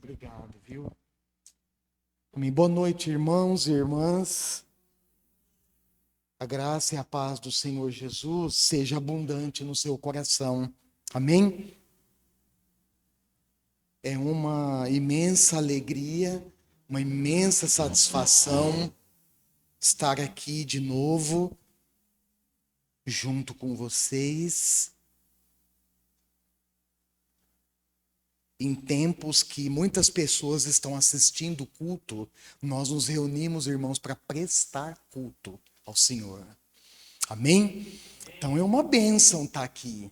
Obrigado, viu? Amém. Boa noite, irmãos e irmãs. A graça e a paz do Senhor Jesus seja abundante no seu coração. Amém? É uma imensa alegria, uma imensa satisfação estar aqui de novo, junto com vocês, em tempos que muitas pessoas estão assistindo o culto. Nós nos reunimos, irmãos, para prestar culto ao Senhor. Amém? Então é uma bênção estar aqui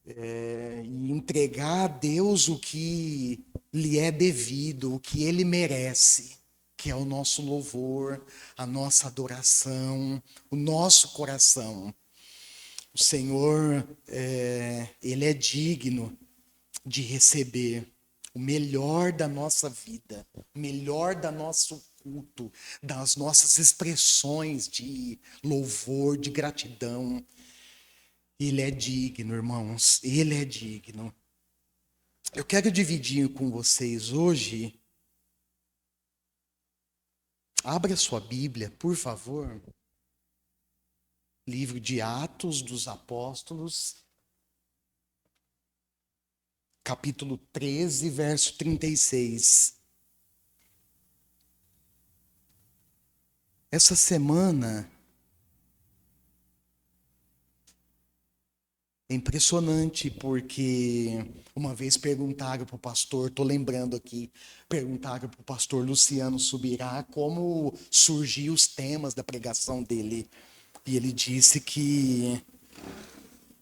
e entregar a Deus o que lhe é devido, o que ele merece, que é o nosso louvor, a nossa adoração, o nosso coração. O Senhor, ele é digno de receber o melhor da nossa vida, o melhor do nosso culto, das nossas expressões de louvor, de gratidão. Ele é digno, irmãos, ele é digno. Eu quero dividir com vocês hoje. Abra sua Bíblia, por favor. Livro de Atos dos Apóstolos, capítulo 13, verso 36. Essa semana é impressionante, porque uma vez perguntaram para o pastor, estou lembrando aqui, perguntaram para o pastor Luciano Subirá como surgiam os temas da pregação dele. E ele disse que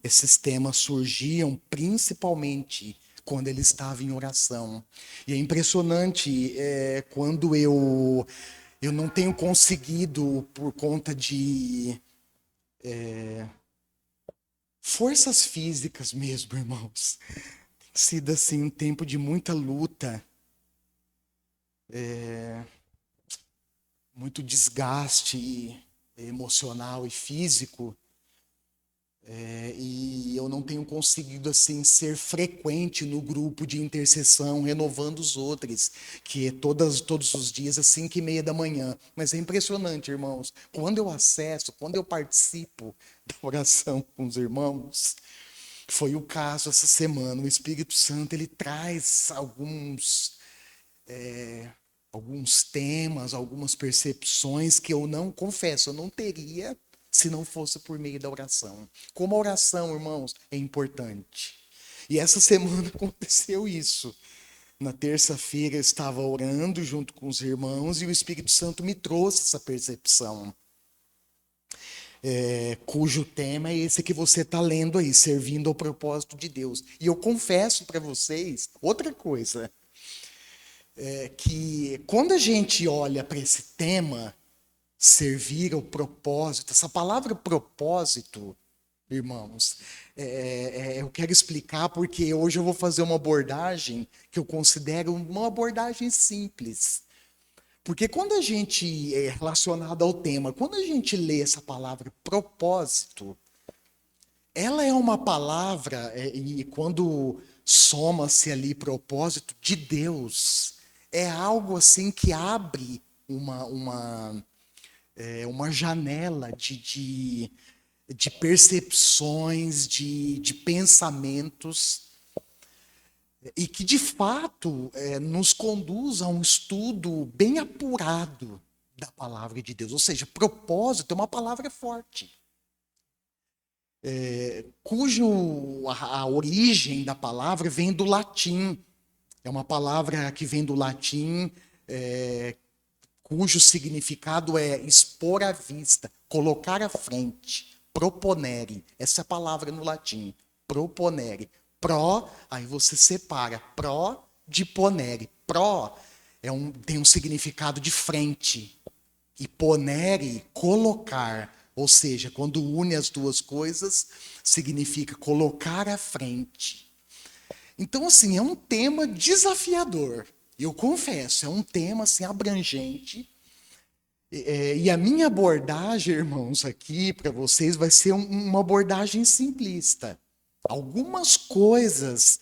esses temas surgiam principalmente quando ele estava em oração. E é impressionante quando eu não tenho conseguido, por conta de forças físicas mesmo, irmãos. Tem sido assim um tempo de muita luta, muito desgaste emocional e físico. E eu não tenho conseguido assim ser frequente no grupo de intercessão, renovando os outros, que é todos os dias às 5:30 da manhã. Mas é impressionante, irmãos, quando eu acesso, quando eu participo da oração com os irmãos, foi o caso essa semana. O Espírito Santo, ele traz alguns temas, algumas percepções que eu não confesso, eu não teria se não fosse por meio da oração. Como a oração, irmãos, é importante. E essa semana aconteceu isso. Na terça-feira eu estava orando junto com os irmãos e o Espírito Santo me trouxe essa percepção, cujo tema é esse que você está lendo aí, servindo ao propósito de Deus. E eu confesso para vocês outra coisa, que quando a gente olha para esse tema, servir ao propósito, essa palavra propósito, irmãos, eu quero explicar porque hoje eu vou fazer uma abordagem que eu considero uma abordagem simples. Porque quando a gente é relacionado ao tema, quando a gente lê essa palavra propósito, ela é uma palavra, e quando soma-se ali propósito de Deus, é algo assim que abre uma janela de percepções, de pensamentos, e que de fato nos conduz a um estudo bem apurado da palavra de Deus. Ou seja, propósito é uma palavra forte, cujo a origem da palavra vem do latim. É uma palavra que vem do latim, cujo significado é expor à vista, colocar à frente, proponere. Essa é a palavra no latim, proponere. Pro, aí você separa, pro de ponere. Pro tem um significado de frente, e ponere, colocar. Ou seja, quando une as duas coisas, significa colocar à frente. Então, assim, é um tema desafiador. Eu confesso, é um tema assim, abrangente. E a minha abordagem, irmãos, aqui para vocês vai ser uma abordagem simplista. Algumas coisas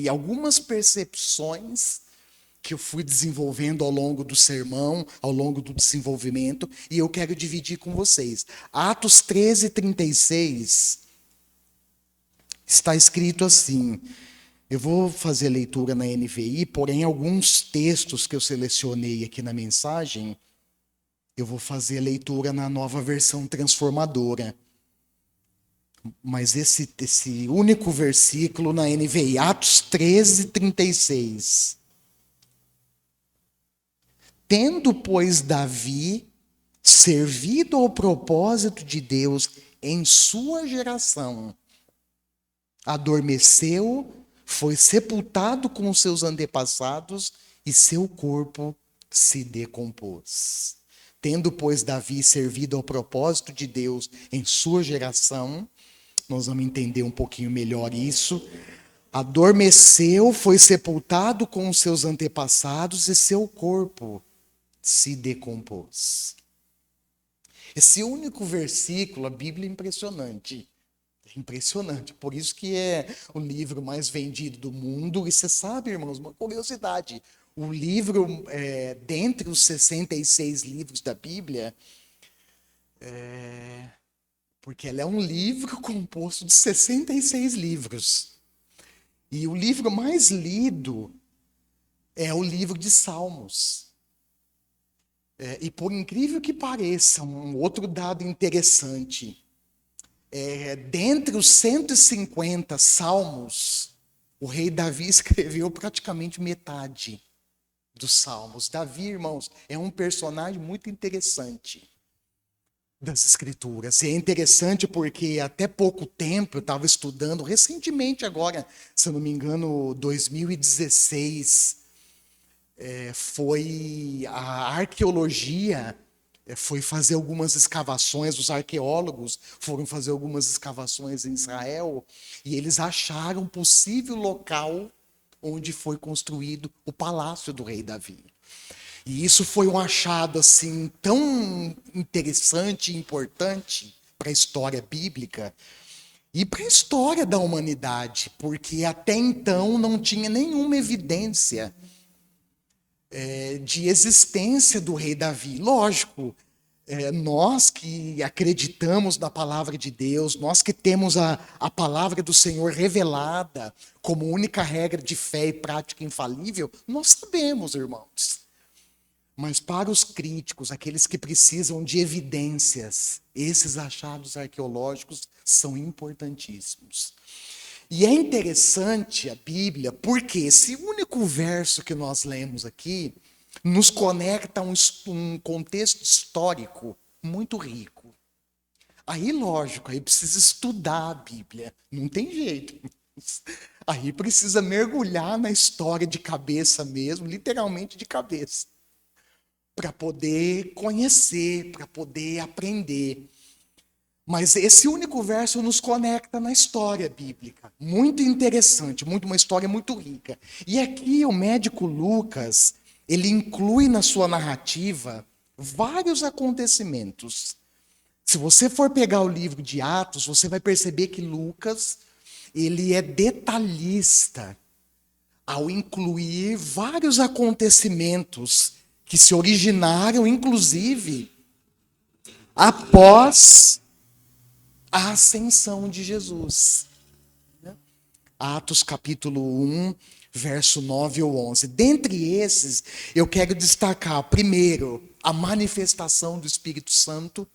algumas percepções que eu fui desenvolvendo ao longo do sermão, ao longo do desenvolvimento, e eu quero dividir com vocês. Atos 13:36 está escrito assim. Eu vou fazer leitura na NVI, porém alguns textos que eu selecionei aqui na mensagem, eu vou fazer leitura na Nova Versão Transformadora. Mas esse único versículo na NVI, Atos 13:36. Tendo, pois, Davi servido ao propósito de Deus em sua geração, adormeceu, foi sepultado com os seus antepassados e seu corpo se decompôs. Tendo, pois, Davi servido ao propósito de Deus em sua geração, nós vamos entender um pouquinho melhor isso. Adormeceu, foi sepultado com os seus antepassados e seu corpo se decompôs. Esse único versículo, a Bíblia é impressionante. É impressionante. Por isso que é o livro mais vendido do mundo. E você sabe, irmãos, uma curiosidade. O livro, dentre os 66 livros da Bíblia, porque ela é um livro composto de 66 livros. E o livro mais lido é o livro de Salmos. E por incrível que pareça, um outro dado interessante, dentre os 150 salmos, o rei Davi escreveu praticamente metade dos salmos. Davi, irmãos, é um personagem muito interessante das escrituras. E é interessante porque até pouco tempo eu estava estudando, recentemente agora, se eu não me engano, 2016, foi a arqueologia, foi fazer algumas escavações, os arqueólogos foram fazer algumas escavações em Israel e eles acharam um possível local onde foi construído o palácio do rei Davi. E isso foi um achado assim tão interessante e importante para a história bíblica e para a história da humanidade, porque até então não tinha nenhuma evidência de existência do rei Davi. Lógico, nós que acreditamos na palavra de Deus, nós que temos a palavra do Senhor revelada como única regra de fé e prática infalível, nós sabemos, irmãos. Mas para os críticos, aqueles que precisam de evidências, esses achados arqueológicos são importantíssimos. E é interessante a Bíblia, porque esse único verso que nós lemos aqui nos conecta a um contexto histórico muito rico. Aí, lógico, aí precisa estudar a Bíblia, não tem jeito. Aí precisa mergulhar na história de cabeça mesmo, literalmente de cabeça, para poder conhecer, para poder aprender. Mas esse único verso nos conecta na história bíblica. Muito interessante, uma história muito rica. E aqui o médico Lucas, ele inclui na sua narrativa vários acontecimentos. Se você for pegar o livro de Atos, você vai perceber que Lucas, ele é detalhista ao incluir vários acontecimentos que se originaram, inclusive, após a ascensão de Jesus. Atos capítulo 1, verso 9 ou 11. Dentre esses, eu quero destacar, primeiro, a manifestação do Espírito Santo.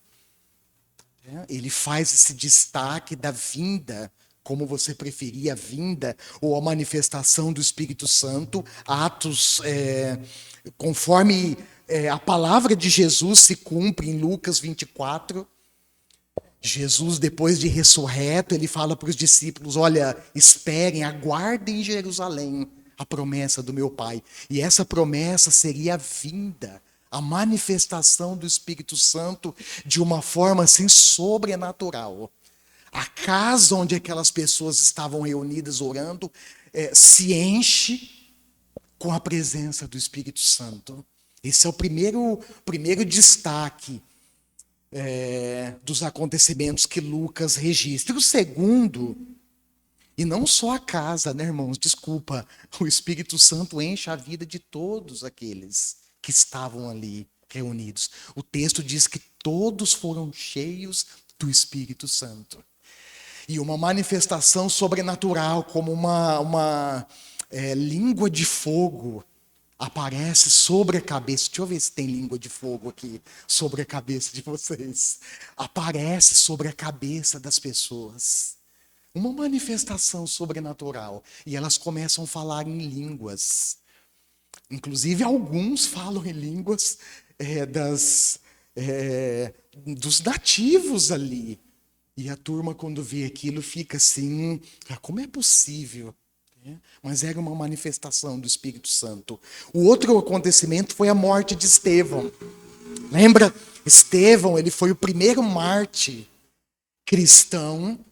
Ele faz esse destaque da vinda, como você preferia, a vinda ou a manifestação do Espírito Santo. Atos, conforme a palavra de Jesus se cumpre em Lucas 24, Jesus, depois de ressurreto, ele fala para os discípulos, olha, esperem, aguardem em Jerusalém a promessa do meu Pai. E essa promessa seria a vinda, a manifestação do Espírito Santo de uma forma assim sobrenatural. A casa onde aquelas pessoas estavam reunidas orando se enche com a presença do Espírito Santo. Esse é o primeiro destaque dos acontecimentos que Lucas registra. O segundo E não só a casa, né, irmãos? Desculpa, o Espírito Santo enche a vida de todos aqueles que estavam ali reunidos. O texto diz que todos foram cheios do Espírito Santo. E uma manifestação sobrenatural, como uma língua de fogo, aparece sobre a cabeça. Deixa eu ver se tem língua de fogo aqui sobre a cabeça de vocês. Aparece sobre a cabeça das pessoas. Uma manifestação sobrenatural. E elas começam a falar em línguas. Inclusive, alguns falam em línguas dos nativos ali. E a turma, quando vê aquilo, fica assim: como é possível? Mas era uma manifestação do Espírito Santo. O outro acontecimento foi a morte de Estevão. Lembra? Estevão, ele foi o primeiro mártir cristão.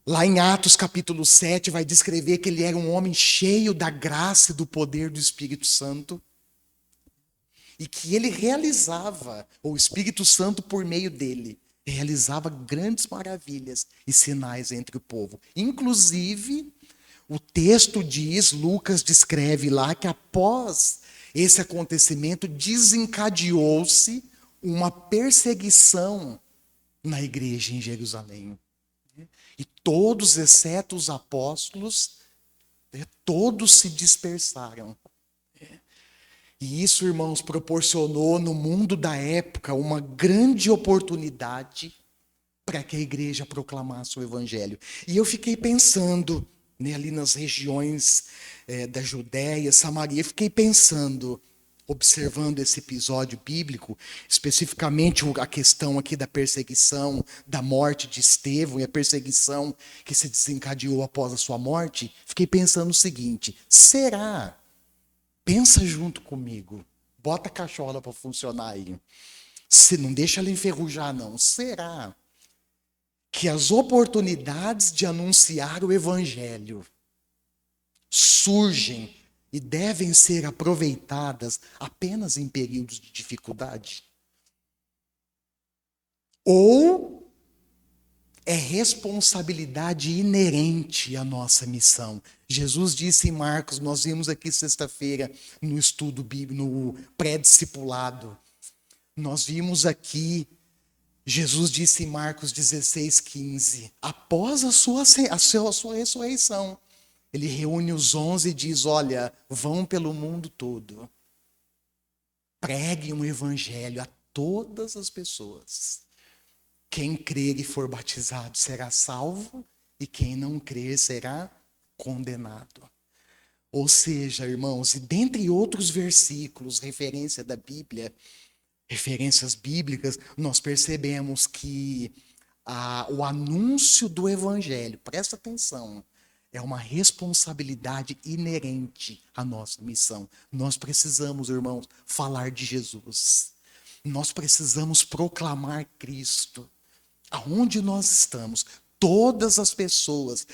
Lá em Atos capítulo 7 vai descrever que ele era um homem cheio da graça e do poder do Espírito Santo. E que ele realizava, o Espírito Santo por meio dele, realizava grandes maravilhas e sinais entre o povo. Inclusive, o texto diz, Lucas descreve lá, que após esse acontecimento desencadeou-se uma perseguição na igreja em Jerusalém. E todos, exceto os apóstolos, todos se dispersaram. E isso, irmãos, proporcionou no mundo da época uma grande oportunidade para que a igreja proclamasse o evangelho. E eu fiquei pensando, né, ali nas regiões da Judéia, Samaria, fiquei pensando, observando esse episódio bíblico, especificamente a questão aqui da perseguição, da morte de Estevão e a perseguição que se desencadeou após a sua morte, fiquei pensando o seguinte: será? Pensa junto comigo, bota a cachola para funcionar aí. Se não deixa ela enferrujar, não. Será que as oportunidades de anunciar o evangelho surgem e devem ser aproveitadas apenas em períodos de dificuldade? Ou é responsabilidade inerente à nossa missão? Jesus disse em Marcos, nós vimos aqui sexta-feira no estudo bíblico, no pré-discipulado, nós vimos aqui, Jesus disse em Marcos 16:15, após a sua ressurreição, ele reúne os 11 e diz: olha, vão pelo mundo todo, preguem o evangelho a todas as pessoas. Quem crer e for batizado será salvo, e quem não crer será condenado. Ou seja, irmãos, e dentre outros versículos, referência da Bíblia, referências bíblicas, nós percebemos que o anúncio do evangelho, presta atenção, é uma responsabilidade inerente à nossa missão. Nós precisamos, irmãos, falar de Jesus. Nós precisamos proclamar Cristo. Aonde nós estamos, todas as pessoas,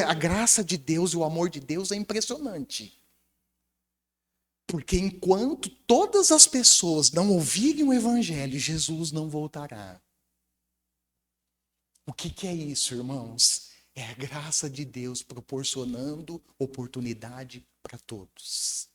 a graça de Deus e o amor de Deus é impressionante. Porque enquanto todas as pessoas não ouvirem o evangelho, Jesus não voltará. O que é isso, irmãos? É a graça de Deus proporcionando oportunidade para todos.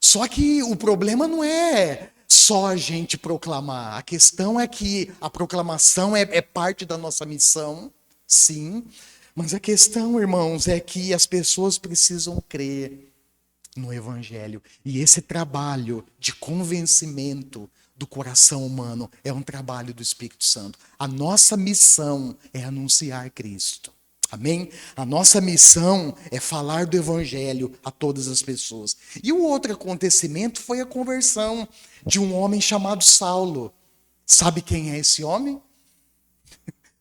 Só que o problema não é só a gente proclamar. A questão é que a proclamação é parte da nossa missão, sim. Mas a questão, irmãos, é que as pessoas precisam crer no evangelho. E esse trabalho de convencimento do coração humano é um trabalho do Espírito Santo. A nossa missão é anunciar Cristo. Amém? A nossa missão é falar do evangelho a todas as pessoas. E o outro acontecimento foi a conversão de um homem chamado Saulo. Sabe quem é esse homem?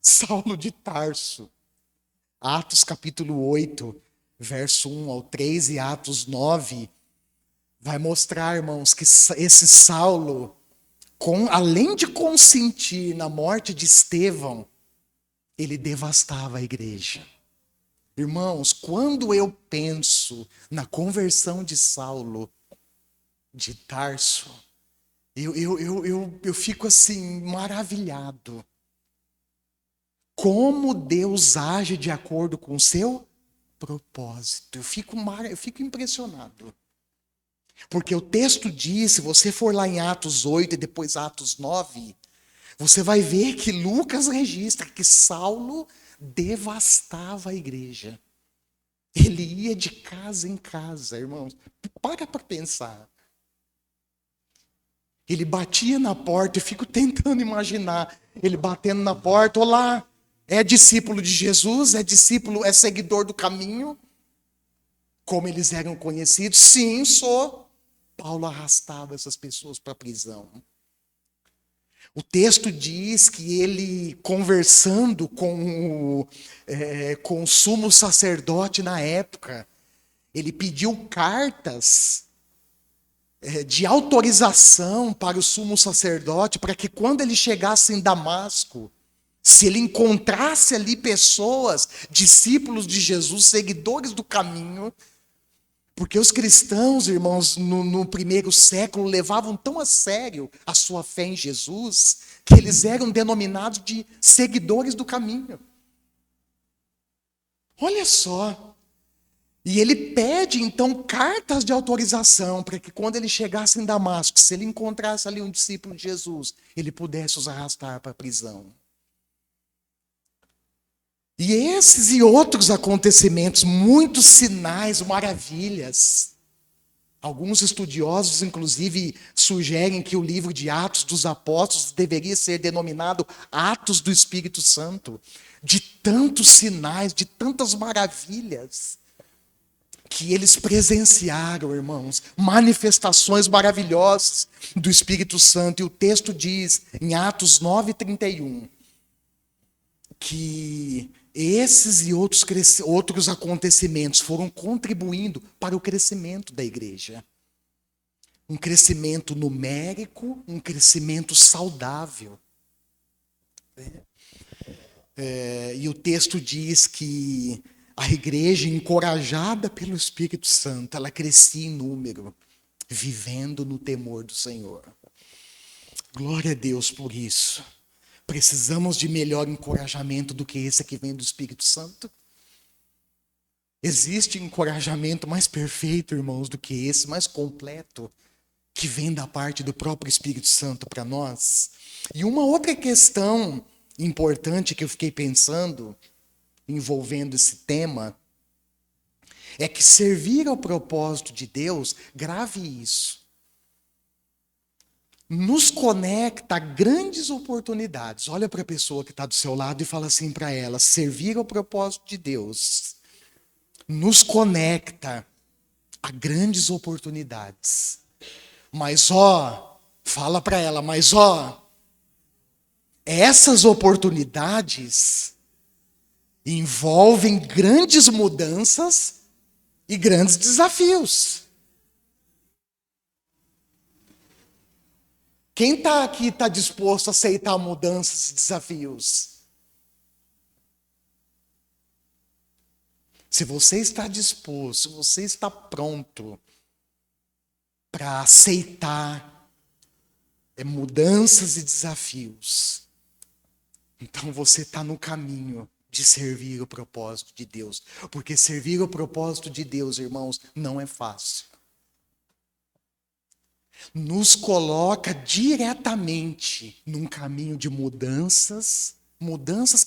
Saulo de Tarso. Atos capítulo 8, verso 1 ao 3 e Atos 9, vai mostrar, irmãos, que esse Saulo, além de consentir na morte de Estevão, ele devastava a igreja. Irmãos, quando eu penso na conversão de Saulo de Tarso, eu fico assim, maravilhado. Como Deus age de acordo com o seu propósito. Eu fico impressionado. Porque o texto diz, se você for lá em Atos 8 e depois Atos 9, você vai ver que Lucas registra que Saulo devastava a igreja. Ele ia de casa em casa, irmãos. Para pensar. Ele batia na porta, eu fico tentando imaginar ele batendo na porta. Olá, é discípulo de Jesus? É discípulo, é seguidor do caminho? Como eles eram conhecidos? Sim, sou. Paulo arrastava essas pessoas para a prisão. O texto diz que ele, conversando com o sumo sacerdote na época, ele pediu cartas de autorização para o sumo sacerdote, para que quando ele chegasse em Damasco, se ele encontrasse ali pessoas, discípulos de Jesus, seguidores do caminho, porque os cristãos, irmãos, no primeiro século, levavam tão a sério a sua fé em Jesus, que eles eram denominados de seguidores do caminho. Olha só. E ele pede, então, cartas de autorização para que quando ele chegasse em Damasco, se ele encontrasse ali um discípulo de Jesus, ele pudesse os arrastar para a prisão. E esses e outros acontecimentos, muitos sinais, maravilhas. Alguns estudiosos, inclusive, sugerem que o livro de Atos dos Apóstolos deveria ser denominado Atos do Espírito Santo, de tantos sinais, de tantas maravilhas que eles presenciaram, irmãos, manifestações maravilhosas do Espírito Santo. E o texto diz, em Atos 9:31, que esses e outros acontecimentos foram contribuindo para o crescimento da igreja. Um crescimento numérico, um crescimento saudável. E o texto diz que a igreja, encorajada pelo Espírito Santo, ela crescia em número, vivendo no temor do Senhor. Glória a Deus por isso. Precisamos de melhor encorajamento do que esse que vem do Espírito Santo? Existe encorajamento mais perfeito, irmãos, do que esse, mais completo, que vem da parte do próprio Espírito Santo para nós? E uma outra questão importante que eu fiquei pensando, envolvendo esse tema, é que servir ao propósito de Deus, grave isso, nos conecta a grandes oportunidades. Olha para a pessoa que está do seu lado e fala assim para ela: servir ao propósito de Deus nos conecta a grandes oportunidades. Mas fala para ela, mas essas oportunidades envolvem grandes mudanças e grandes desafios. Quem está aqui está disposto a aceitar mudanças e desafios? Se você está disposto, se você está pronto para aceitar mudanças e desafios, então você está no caminho de servir o propósito de Deus. Porque servir o propósito de Deus, irmãos, não é fácil. Nos coloca diretamente num caminho de mudanças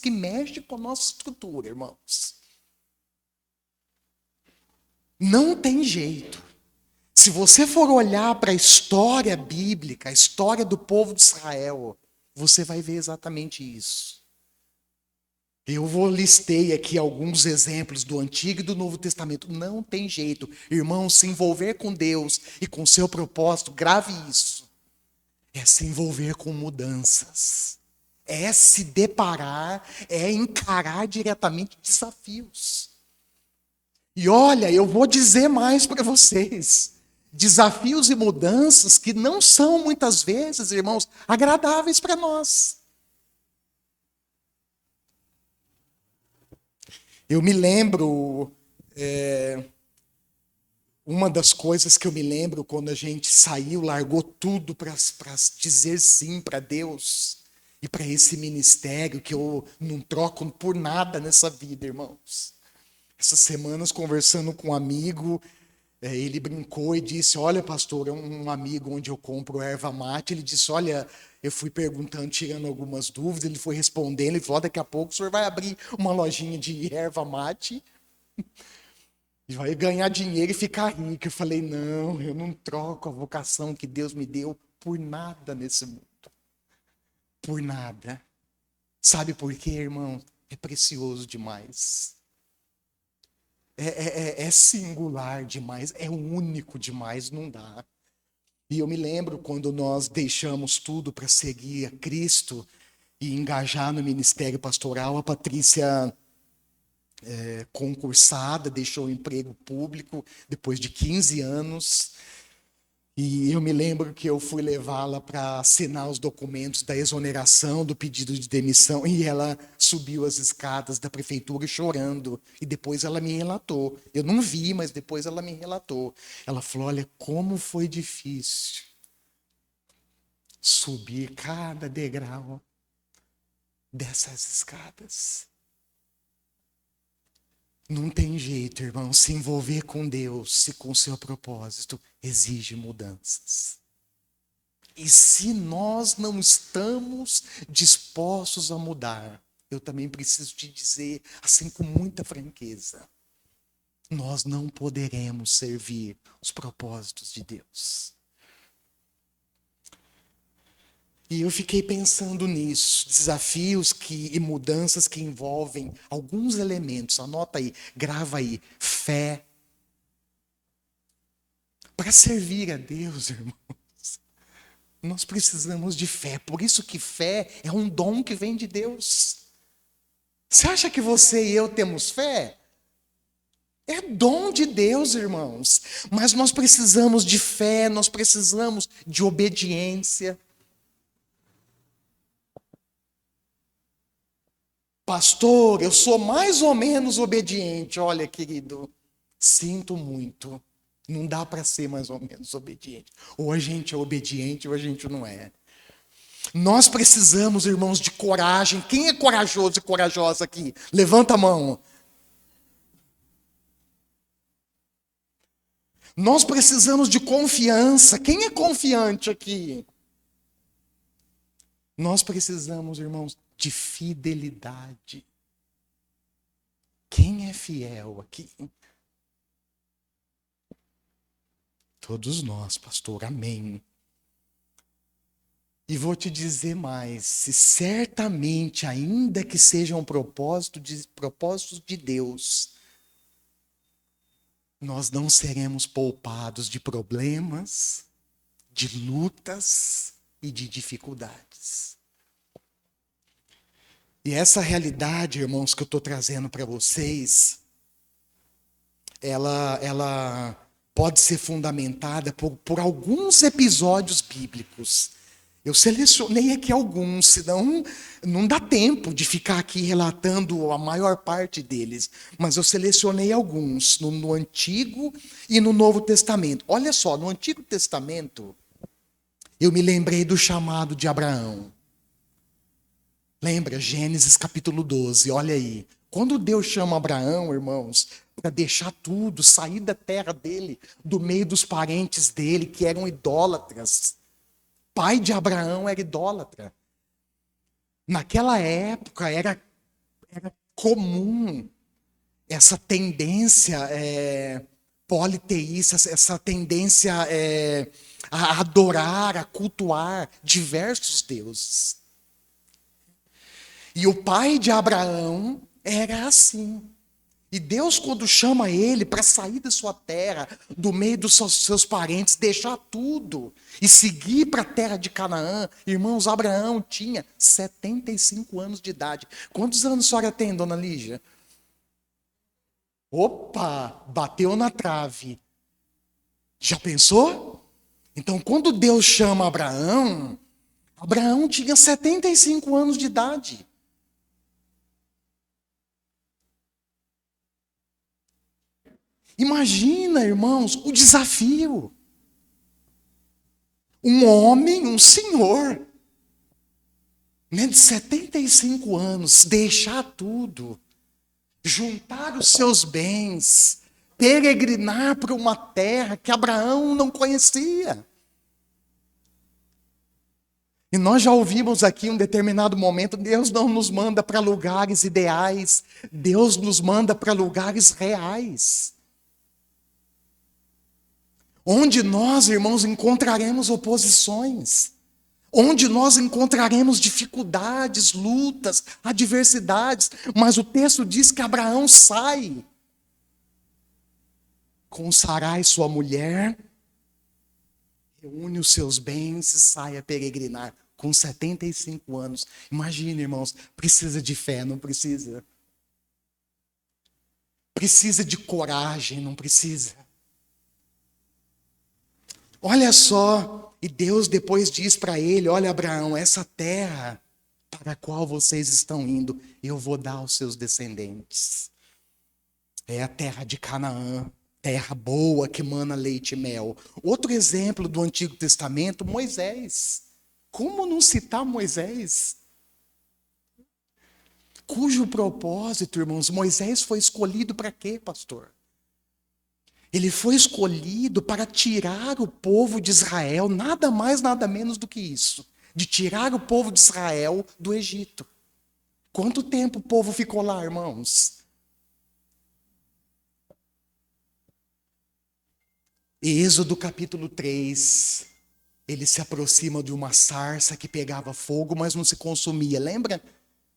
que mexem com a nossa estrutura, irmãos. Não tem jeito. Se você for olhar para a história bíblica, a história do povo de Israel, você vai ver exatamente isso. Eu listei aqui alguns exemplos do Antigo e do Novo Testamento. Não tem jeito. Irmão, se envolver com Deus e com seu propósito, grave isso. É se envolver com mudanças. É se deparar, é encarar diretamente desafios. E olha, eu vou dizer mais para vocês. Desafios e mudanças que não são muitas vezes, irmãos, agradáveis para nós. Eu me lembro, uma das coisas que eu me lembro quando a gente saiu, largou tudo para dizer sim para Deus e para esse ministério que eu não troco por nada nessa vida, irmãos. Essas semanas, conversando com um amigo, ele brincou e disse: Olha, pastor, é um amigo onde eu compro erva mate. Ele disse: Olha, eu fui perguntando, tirando algumas dúvidas. Ele foi respondendo. Ele falou: Daqui a pouco o senhor vai abrir uma lojinha de erva mate e vai ganhar dinheiro e ficar rico. Eu falei: Não, eu não troco a vocação que Deus me deu por nada nesse mundo. Por nada. Sabe por quê, irmão? É precioso demais. É singular demais, é único demais, não dá. E eu me lembro quando nós deixamos tudo para seguir a Cristo e engajar no ministério pastoral, a Patrícia, concursada, deixou o emprego público depois de 15 anos. E eu me lembro que eu fui levá-la para assinar os documentos da exoneração do pedido de demissão e ela subiu as escadas da prefeitura chorando. E depois ela me relatou. Eu não vi, mas depois ela me relatou. Ela falou: Olha, como foi difícil subir cada degrau dessas escadas. Não tem jeito, irmão. Se envolver com Deus e com o seu propósito exige mudanças. E se nós não estamos dispostos a mudar, eu também preciso te dizer, assim com muita franqueza, nós não poderemos servir os propósitos de Deus. E eu fiquei pensando nisso, desafios e mudanças que envolvem alguns elementos. Anota aí, grava aí, fé. Para servir a Deus, irmãos, nós precisamos de fé. Por isso que fé é um dom que vem de Deus. Você acha que você e eu temos fé? É dom de Deus, irmãos. Mas nós precisamos de fé, nós precisamos de obediência. Pastor, eu sou mais ou menos obediente. Olha, querido, sinto muito. Não dá para ser mais ou menos obediente. Ou a gente é obediente ou a gente não é. Nós precisamos, irmãos, de coragem. Quem é corajoso e corajosa aqui? Levanta a mão. Nós precisamos de confiança. Quem é confiante aqui? Nós precisamos, irmãos, de fidelidade. Quem é fiel aqui? Todos nós, pastor. Amém. E vou te dizer mais, se certamente, ainda que sejam propósitos de Deus, nós não seremos poupados de problemas, de lutas e de dificuldades. E essa realidade, irmãos, que eu estou trazendo para vocês, ela pode ser fundamentada por alguns episódios bíblicos. Eu selecionei aqui alguns, senão não dá tempo de ficar aqui relatando a maior parte deles. Mas eu selecionei alguns no Antigo e no Novo Testamento. Olha só, no Antigo Testamento, eu me lembrei do chamado de Abraão. Lembra? Gênesis capítulo 12, olha aí. Quando Deus chama Abraão, irmãos, para deixar tudo, sair da terra dele, do meio dos parentes dele, que eram idólatras. Pai de Abraão era idólatra. Naquela época era comum essa tendência politeísta, essa tendência a adorar, a cultuar diversos deuses. E o pai de Abraão era assim. E Deus, quando chama ele para sair da sua terra, do meio dos seus parentes, deixar tudo e seguir para a terra de Canaã, irmãos, Abraão tinha 75 anos de idade. Quantos anos a senhora tem, dona Lígia? Opa, bateu na trave. Já pensou? Então, quando Deus chama Abraão, Abraão tinha 75 anos de idade. Imagina, irmãos, o desafio. Um homem, um senhor, né, de 75 anos, deixar tudo juntar os seus bens, peregrinar para uma terra que Abraão não conhecia. E nós já ouvimos aqui em um determinado momento, Deus não nos manda para lugares ideais, Deus nos manda para lugares reais. Onde nós, irmãos, encontraremos oposições, onde nós encontraremos dificuldades, lutas, adversidades, mas o texto diz que Abraão sai com Sarai, sua mulher, reúne os seus bens e sai a peregrinar com 75 anos. Imagina, irmãos, precisa de fé, não precisa? Precisa de coragem, não precisa? Olha só, e Deus depois diz para ele: olha, Abraão, essa terra para a qual vocês estão indo, eu vou dar aos seus descendentes. É a terra de Canaã, terra boa que mana leite e mel. Outro exemplo do Antigo Testamento, Moisés. Como não citar Moisés? Cujo propósito, irmãos, Moisés foi escolhido para quê, pastor? Ele foi escolhido para tirar o povo de Israel, nada mais, nada menos do que isso, de tirar o povo de Israel do Egito. Quanto tempo o povo ficou lá, irmãos? Êxodo capítulo 3, ele se aproxima de uma sarça que pegava fogo, mas não se consumia, lembra?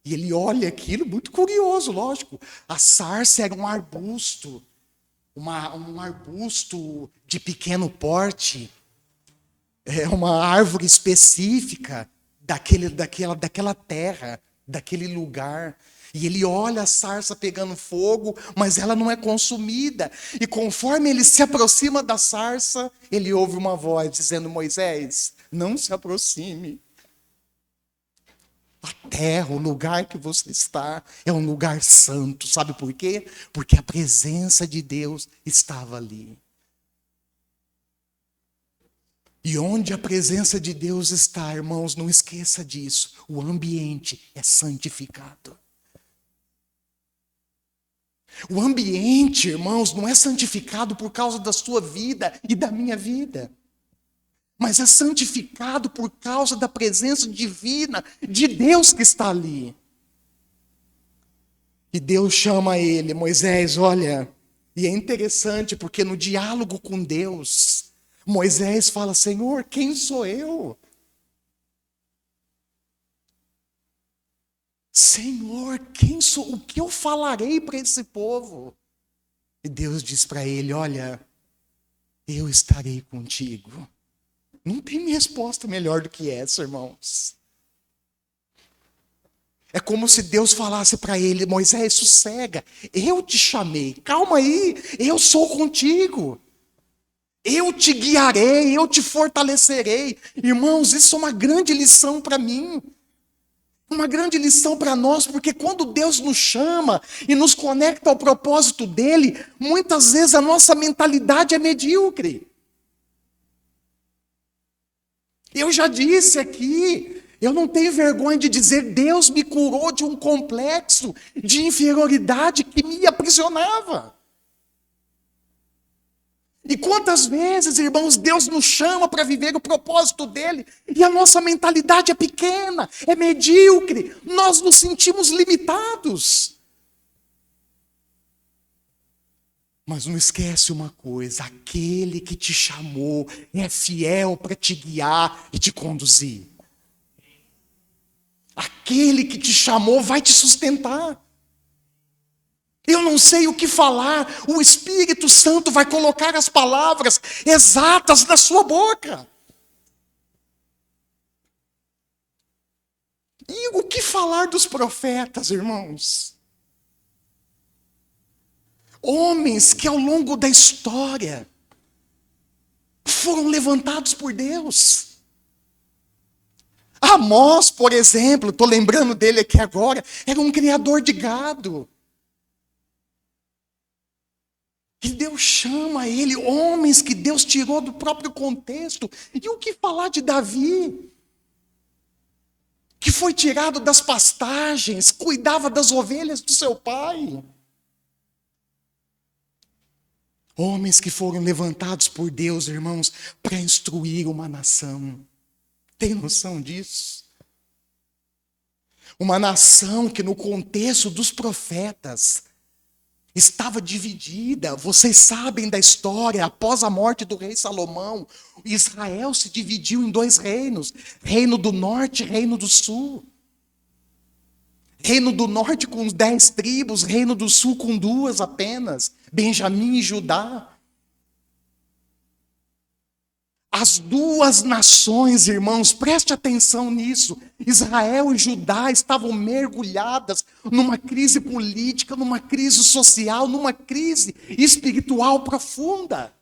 E ele olha aquilo, muito curioso, lógico. A sarça era um arbusto, um arbusto de pequeno porte, é uma árvore específica daquela terra, daquele lugar. E ele olha a sarça pegando fogo, mas ela não é consumida. E conforme ele se aproxima da sarça, ele ouve uma voz dizendo: Moisés, não se aproxime. A terra, o lugar que você está, é um lugar santo. Sabe por quê? Porque a presença de Deus estava ali. E onde a presença de Deus está, irmãos, não esqueça disso. O ambiente é santificado. O ambiente, irmãos, não é santificado por causa da sua vida e da minha vida, mas é santificado por causa da presença divina de Deus que está ali. E Deus chama ele: Moisés, olha, e é interessante porque no diálogo com Deus, Moisés fala: Senhor, quem sou eu? Senhor, quem sou? O que eu falarei para esse povo? E Deus diz para ele: olha, eu estarei contigo. Não tem resposta melhor do que essa, irmãos. É como se Deus falasse para ele: Moisés, sossega, eu te chamei, calma aí, eu sou contigo. Eu te guiarei, eu te fortalecerei. Irmãos, isso é uma grande lição para mim. Uma grande lição para nós, porque quando Deus nos chama e nos conecta ao propósito dele, muitas vezes a nossa mentalidade é medíocre. Eu já disse aqui, eu não tenho vergonha de dizer, Deus me curou de um complexo de inferioridade que me aprisionava. E quantas vezes, irmãos, Deus nos chama para viver o propósito dele e a nossa mentalidade é pequena, é medíocre, nós nos sentimos limitados. Mas não esquece uma coisa: aquele que te chamou é fiel para te guiar e te conduzir. Aquele que te chamou vai te sustentar. Eu não sei o que falar, o Espírito Santo vai colocar as palavras exatas na sua boca. E o que falar dos profetas, irmãos? Homens que ao longo da história foram levantados por Deus. Amós, por exemplo, estou lembrando dele aqui agora, era um criador de gado. E Deus chama ele, homens que Deus tirou do próprio contexto. E o que falar de Davi? Que foi tirado das pastagens, cuidava das ovelhas do seu pai. Homens que foram levantados por Deus, irmãos, para instruir uma nação. Tem noção disso? Uma nação que no contexto dos profetas estava dividida. Vocês sabem da história, após a morte do rei Salomão, Israel se dividiu em 2 reinos, reino do norte e reino do sul. Reino do norte com 10 tribos, reino do sul com 2 apenas, Benjamim e Judá. As 2 nações, irmãos, preste atenção nisso. Israel e Judá estavam mergulhadas numa crise política, numa crise social, numa crise espiritual profunda.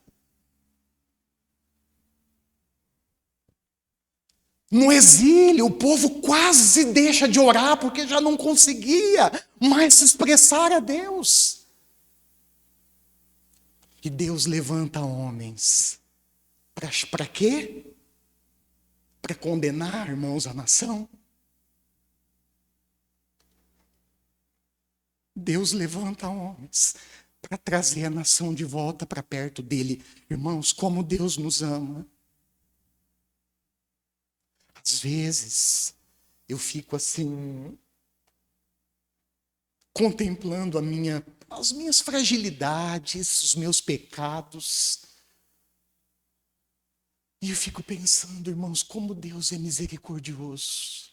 No exílio, o povo quase deixa de orar porque já não conseguia mais se expressar a Deus. E Deus levanta homens. Para quê? Para condenar, irmãos, a nação? Deus levanta homens para trazer a nação de volta para perto dele. Irmãos, como Deus nos ama. Às vezes, eu fico assim, contemplando as minhas fragilidades, os meus pecados. E eu fico pensando, irmãos, como Deus é misericordioso.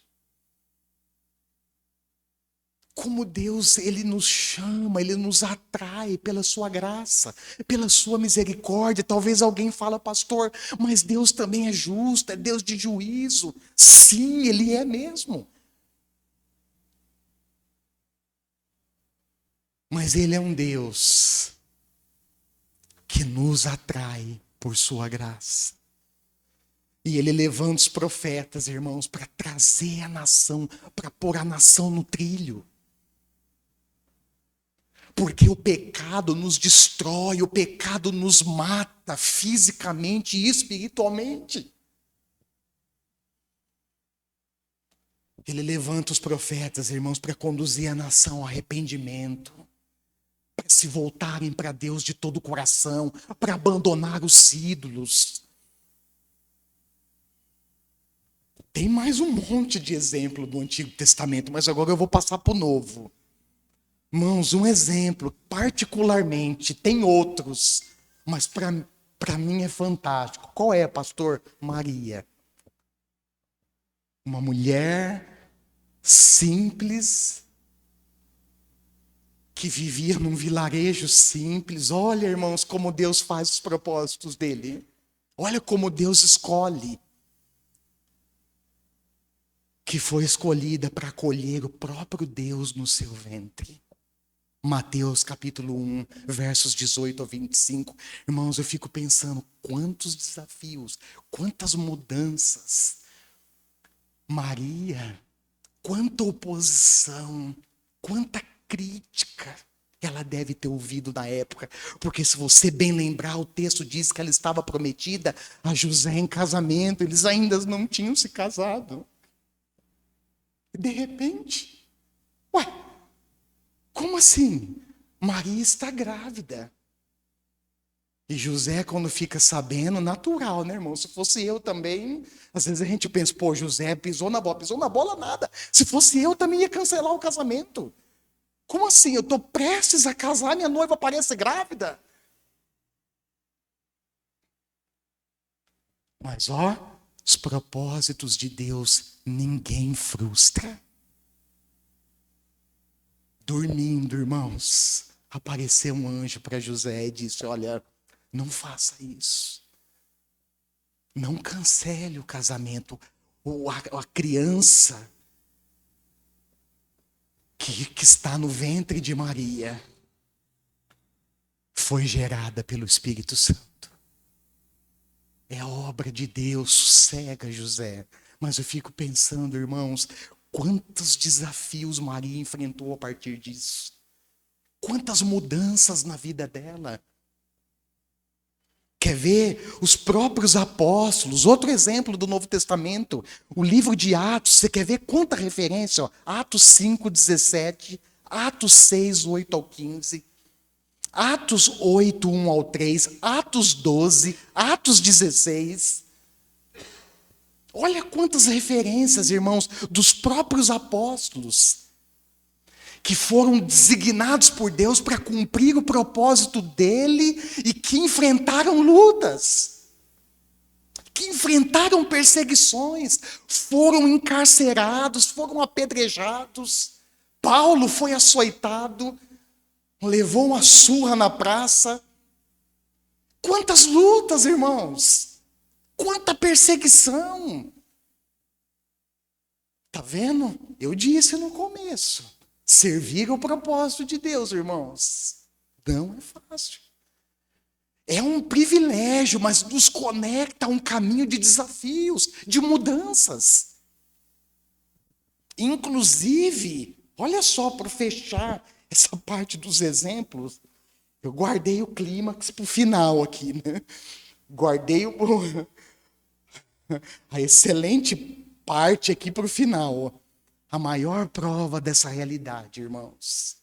Como Deus, Ele nos chama, Ele nos atrai pela sua graça, pela sua misericórdia. Talvez alguém fale, pastor, mas Deus também é justo, é Deus de juízo. Sim, Ele é mesmo. Mas Ele é um Deus que nos atrai por sua graça. E Ele levanta os profetas, irmãos, para trazer a nação, para pôr a nação no trilho. Porque o pecado nos destrói, o pecado nos mata fisicamente e espiritualmente. Ele levanta os profetas, irmãos, para conduzir a nação ao arrependimento, para se voltarem para Deus de todo o coração, para abandonar os ídolos. Tem mais um monte de exemplo do Antigo Testamento, mas agora eu vou passar para o Novo. Irmãos, um exemplo, particularmente, tem outros, mas para mim é fantástico. Qual é, pastor? Maria. Uma mulher simples, que vivia num vilarejo simples. Olha, irmãos, como Deus faz os propósitos dele. Olha como Deus escolhe. Que foi escolhida para acolher o próprio Deus no seu ventre. Mateus capítulo 1, versos 18 a 25. Irmãos, eu fico pensando quantos desafios, quantas mudanças. Maria, quanta oposição, quanta crítica ela deve ter ouvido na época. Porque se você bem lembrar, o texto diz que ela estava prometida a José em casamento. Eles ainda não tinham se casado. De repente, como assim? Maria está grávida. E José, quando fica sabendo, natural, né, irmão? Se fosse eu também, às vezes a gente pensa, pô, José pisou na bola nada. Se fosse eu, também ia cancelar o casamento. Como assim? Eu estou prestes a casar, minha noiva parece grávida. Mas, os propósitos de Deus, ninguém frustra. Dormindo, irmãos, apareceu um anjo para José e disse, olha, não faça isso. Não cancele o casamento. A criança que está no ventre de Maria foi gerada pelo Espírito Santo. É obra de Deus, sossega, José. Mas eu fico pensando, irmãos, quantos desafios Maria enfrentou a partir disso. Quantas mudanças na vida dela. Quer ver? Os próprios apóstolos, outro exemplo do Novo Testamento, o livro de Atos, você quer ver quanta referência? Atos 5, 17, Atos 6, 8 ao 15. Atos 8, 1 ao 3, Atos 12, Atos 16. Olha quantas referências, irmãos, dos próprios apóstolos, que foram designados por Deus para cumprir o propósito dele e que enfrentaram lutas, que enfrentaram perseguições, foram encarcerados, foram apedrejados. Paulo foi açoitado, levou uma surra na praça. Quantas lutas, irmãos! Quanta perseguição! Tá vendo? Eu disse no começo. Servir o propósito de Deus, irmãos, não é fácil. É um privilégio, mas nos conecta a um caminho de desafios, de mudanças. Inclusive, olha só, para fechar essa parte dos exemplos, eu guardei o clímax para o final aqui, né? Guardei a excelente parte aqui para o final. A maior prova dessa realidade, irmãos,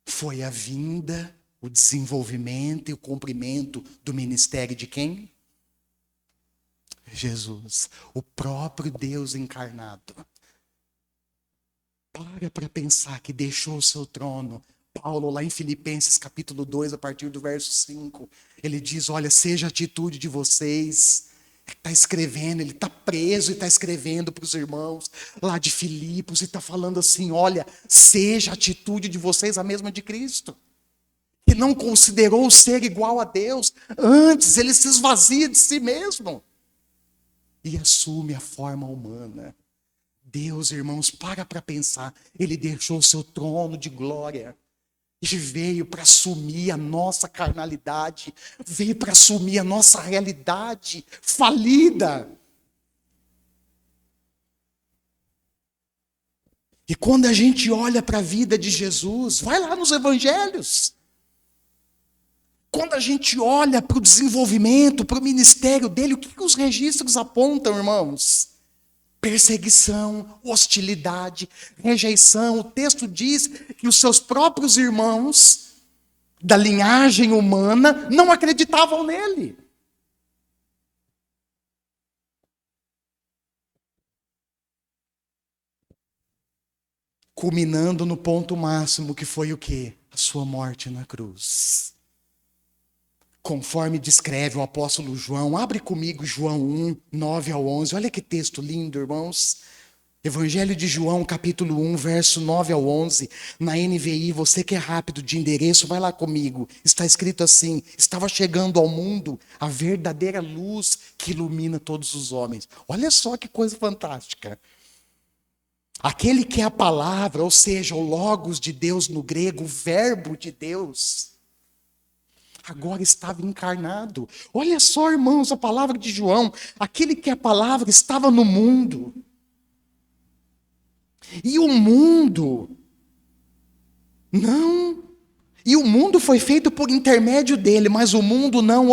foi a vinda, o desenvolvimento e o cumprimento do ministério de quem? Jesus, o próprio Deus encarnado. Para pensar que deixou o seu trono. Paulo, lá em Filipenses capítulo 2, a partir do verso 5, ele diz, olha, seja a atitude de vocês. Está escrevendo, ele está preso e está escrevendo para os irmãos lá de Filipos e está falando assim, olha, seja a atitude de vocês a mesma de Cristo. Que não considerou ser igual a Deus, antes ele se esvazia de si mesmo e assume a forma humana. Deus, irmãos, para pensar, ele deixou o seu trono de glória e veio para assumir a nossa carnalidade, veio para assumir a nossa realidade falida. E quando a gente olha para a vida de Jesus, vai lá nos evangelhos. Quando a gente olha para o desenvolvimento, para o ministério dele, o que os registros apontam, irmãos? Perseguição, hostilidade, rejeição. O texto diz que os seus próprios irmãos da linhagem humana não acreditavam nele. Culminando no ponto máximo, que foi o quê? A sua morte na cruz. Conforme descreve o apóstolo João, abre comigo João 1, 9 ao 11. Olha que texto lindo, irmãos. Evangelho de João, capítulo 1, verso 9 ao 11. Na NVI, você que é rápido de endereço, vai lá comigo. Está escrito assim, estava chegando ao mundo a verdadeira luz que ilumina todos os homens. Olha só que coisa fantástica. Aquele que é a palavra, ou seja, o logos de Deus no grego, o verbo de Deus, agora estava encarnado. Olha só, irmãos, a palavra de João. Aquele que é a palavra estava no mundo. E o mundo não. E o mundo foi feito por intermédio dele, mas o mundo não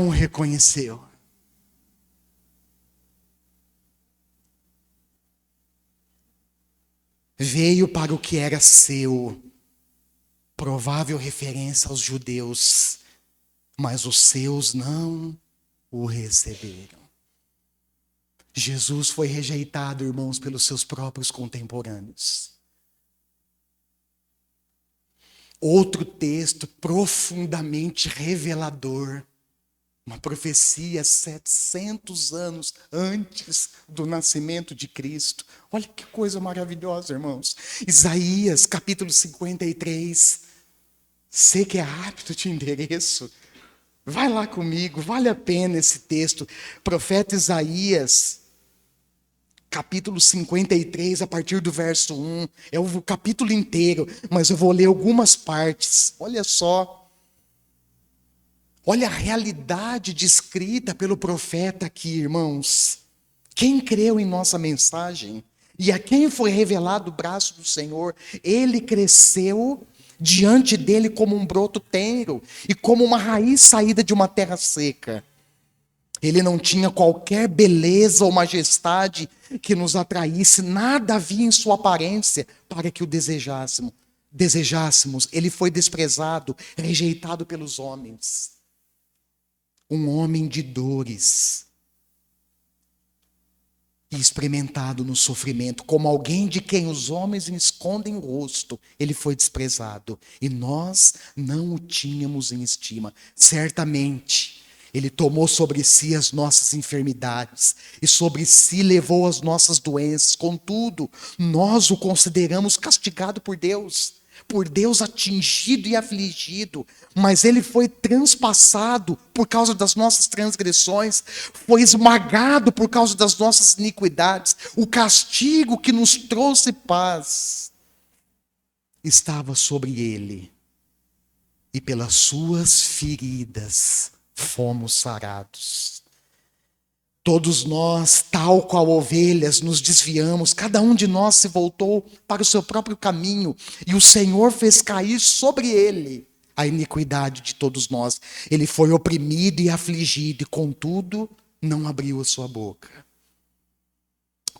o reconheceu. Veio para o que era seu. Provável referência aos judeus, mas os seus não o receberam. Jesus foi rejeitado, irmãos, pelos seus próprios contemporâneos. Outro texto profundamente revelador, uma profecia 700 anos antes do nascimento de Cristo. Olha que coisa maravilhosa, irmãos. Isaías, capítulo 53. Você que é rápido de endereço, vai lá comigo, vale a pena esse texto. Profeta Isaías, capítulo 53, a partir do verso 1. É o capítulo inteiro, mas eu vou ler algumas partes. Olha só. Olha a realidade descrita pelo profeta aqui, irmãos. Quem creu em nossa mensagem e a quem foi revelado o braço do Senhor, ele cresceu diante dele como um broto tenro e como uma raiz saída de uma terra seca. Ele não tinha qualquer beleza ou majestade que nos atraísse, nada havia em sua aparência para que o desejássemos. desejássemos, ele foi desprezado, rejeitado pelos homens. Um homem de dores e experimentado no sofrimento, como alguém de quem os homens escondem o rosto, ele foi desprezado. E nós não o tínhamos em estima. Certamente, ele tomou sobre si as nossas enfermidades e sobre si levou as nossas doenças. Contudo, nós o consideramos castigado por Deus atingido e afligido, mas ele foi transpassado por causa das nossas transgressões, foi esmagado por causa das nossas iniquidades. O castigo que nos trouxe paz estava sobre ele, e pelas suas feridas fomos sarados. Todos nós, tal qual ovelhas, nos desviamos, cada um de nós se voltou para o seu próprio caminho, e o Senhor fez cair sobre ele a iniquidade de todos nós. Ele foi oprimido e afligido, e contudo não abriu a sua boca.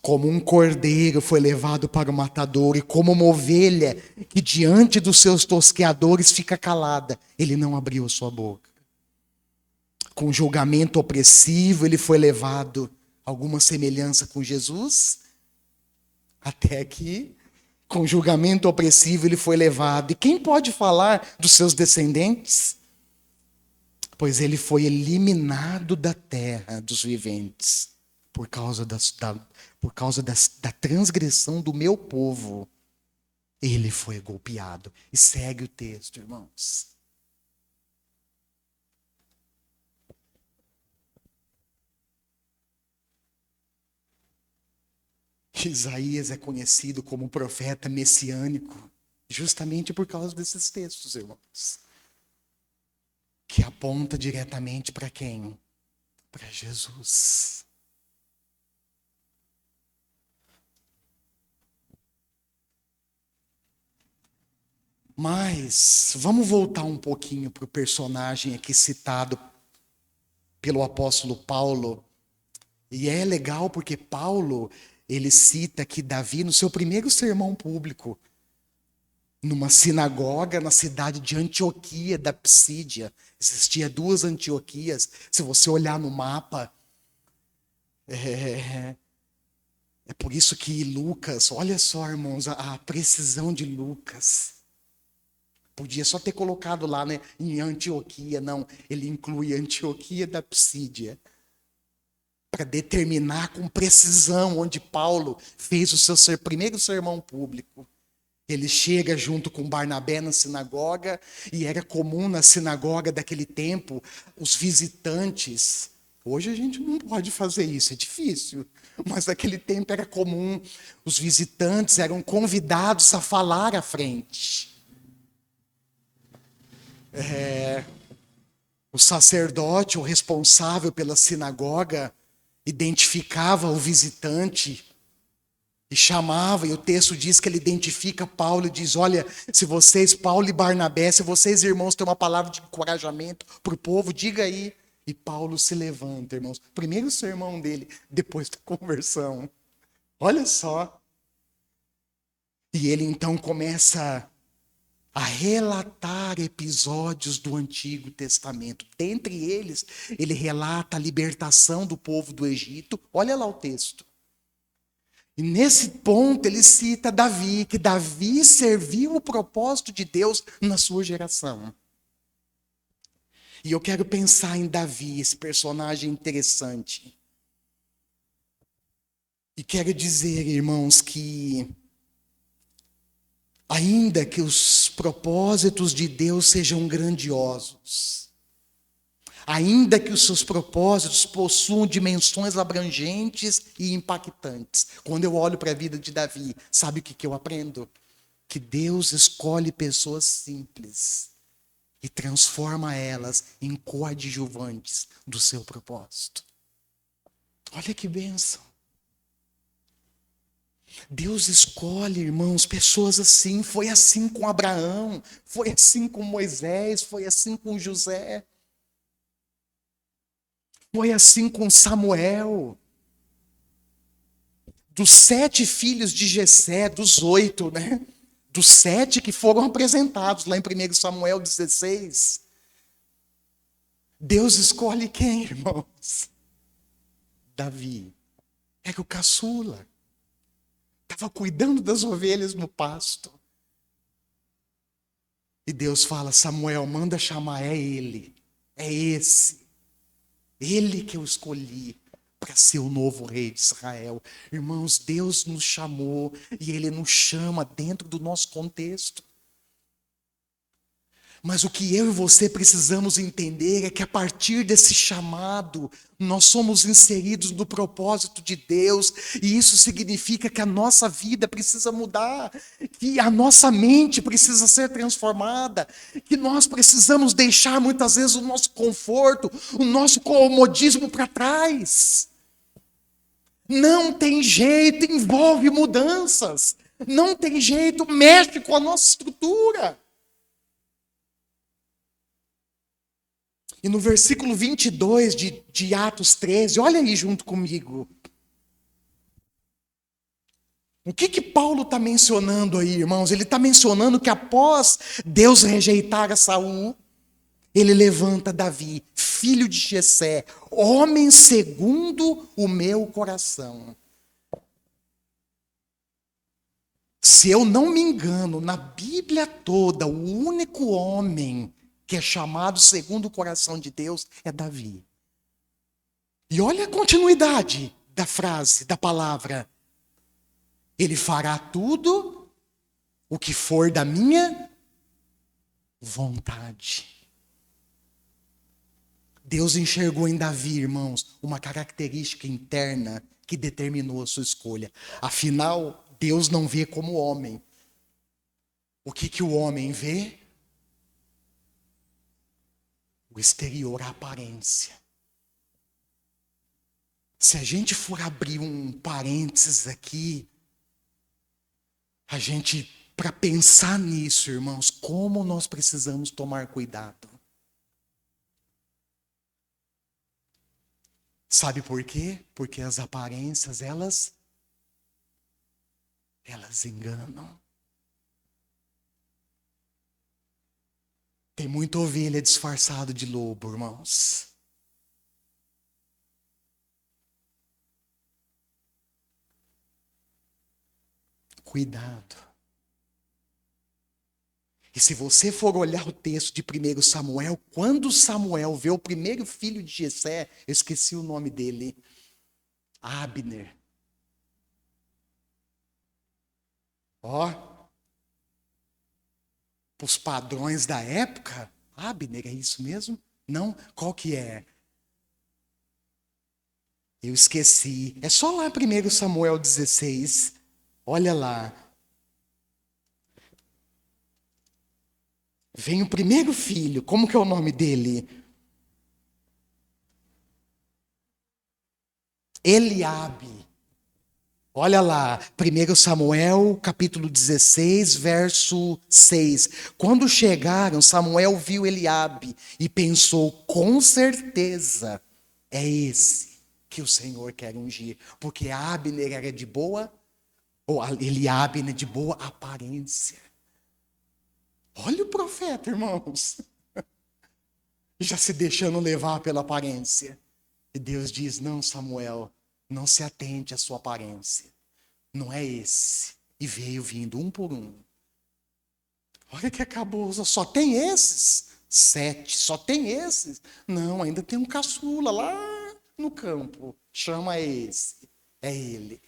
Como um cordeiro foi levado para o matador, e como uma ovelha que diante dos seus tosqueadores fica calada, ele não abriu a sua boca. Com julgamento opressivo, ele foi levado. Alguma semelhança com Jesus? Até aqui. Com julgamento opressivo, ele foi levado. E quem pode falar dos seus descendentes? Pois ele foi eliminado da terra dos viventes, por causa da transgressão do meu povo. Ele foi golpeado. E segue o texto, irmãos. Isaías é conhecido como profeta messiânico, justamente por causa desses textos, irmãos, que aponta diretamente para quem? Para Jesus. Mas vamos voltar um pouquinho para o personagem aqui citado pelo apóstolo Paulo. E é legal porque Paulo, ele cita que Davi, no seu primeiro sermão público, numa sinagoga na cidade de Antioquia da Psídia, existia 2 Antioquias. Se você olhar no mapa, é por isso que Lucas, olha só, irmãos, a precisão de Lucas. Podia só ter colocado lá, né, em Antioquia, não, ele inclui Antioquia da Psídia, para determinar com precisão onde Paulo fez o seu primeiro sermão público. Ele chega junto com Barnabé na sinagoga, e era comum na sinagoga daquele tempo, os visitantes. Hoje a gente não pode fazer isso, é difícil. Mas naquele tempo era comum, os visitantes eram convidados a falar à frente. O sacerdote, o responsável pela sinagoga, identificava o visitante e chamava, e o texto diz que ele identifica Paulo e diz: olha, se vocês, Paulo e Barnabé, se vocês, irmãos, têm uma palavra de encorajamento para o povo, diga aí. E Paulo se levanta, irmãos. Primeiro sermão dele, depois da conversão. Olha só. E ele então começa a relatar episódios do Antigo Testamento. Dentre eles, ele relata a libertação do povo do Egito. Olha lá o texto. E nesse ponto ele cita Davi, que Davi serviu o propósito de Deus na sua geração. E eu quero pensar em Davi, esse personagem interessante. E quero dizer, irmãos, que ainda que os propósitos de Deus sejam grandiosos, ainda que os seus propósitos possuam dimensões abrangentes e impactantes, quando eu olho para a vida de Davi, sabe o que eu aprendo? Que Deus escolhe pessoas simples e transforma elas em coadjuvantes do seu propósito. Olha que bênção. Deus escolhe, irmãos, pessoas assim. Foi assim com Abraão, foi assim com Moisés, foi assim com José, foi assim com Samuel. Dos 7 filhos de Jessé, dos 8, né? dos 7 que foram apresentados lá em 1 Samuel 16, Deus escolhe quem, irmãos? Davi. Era o caçula. Estava cuidando das ovelhas no pasto. E Deus fala: Samuel, manda chamar, é ele. É esse. Ele que eu escolhi para ser o novo rei de Israel. Irmãos, Deus nos chamou e Ele nos chama dentro do nosso contexto. Mas o que eu e você precisamos entender é que a partir desse chamado, nós somos inseridos no propósito de Deus, e isso significa que a nossa vida precisa mudar, que a nossa mente precisa ser transformada, que nós precisamos deixar muitas vezes o nosso conforto, o nosso comodismo para trás. Não tem jeito, envolve mudanças. Não tem jeito, mexe com a nossa estrutura. E no versículo 22 de Atos 13, olha aí junto comigo. O que Paulo está mencionando aí, irmãos? Ele está mencionando que após Deus rejeitar a Saul, ele levanta Davi, filho de Jessé, homem segundo o meu coração. Se eu não me engano, na Bíblia toda, o único homem que é chamado segundo o coração de Deus é Davi. E olha a continuidade da frase, da palavra. Ele fará tudo o que for da minha vontade. Deus enxergou em Davi, irmãos, uma característica interna que determinou a sua escolha. Afinal, Deus não vê como homem. O que o homem vê? O exterior, a aparência. Se a gente for abrir um parênteses aqui, para pensar nisso, irmãos, como nós precisamos tomar cuidado. Sabe por quê? Porque as aparências, elas enganam. Tem muita ovelha disfarçada de lobo, irmãos. Cuidado. E se você for olhar o texto de 1 Samuel, quando Samuel vê o primeiro filho de Jessé, eu esqueci o nome dele, Abner. Os padrões da época, Abner, é isso mesmo? Não? Qual que é? Eu esqueci. É só lá em 1 Samuel 16. Olha lá. Vem o primeiro filho. Como que é o nome dele? Eliabe. Olha lá, 1 Samuel, capítulo 16, verso 6. Quando chegaram, Samuel viu Eliabe e pensou, com certeza, é esse que o Senhor quer ungir. Porque Abner era de boa, ou Eliabe era de boa aparência. Olha o profeta, irmãos. Já se deixando levar pela aparência. E Deus diz, não, Samuel, não se atente à sua aparência. Não é esse. E veio vindo um por um. Olha que acabou. Só tem esses? 7. Só tem esses? Não, ainda tem um caçula lá no campo. Chama esse. É ele.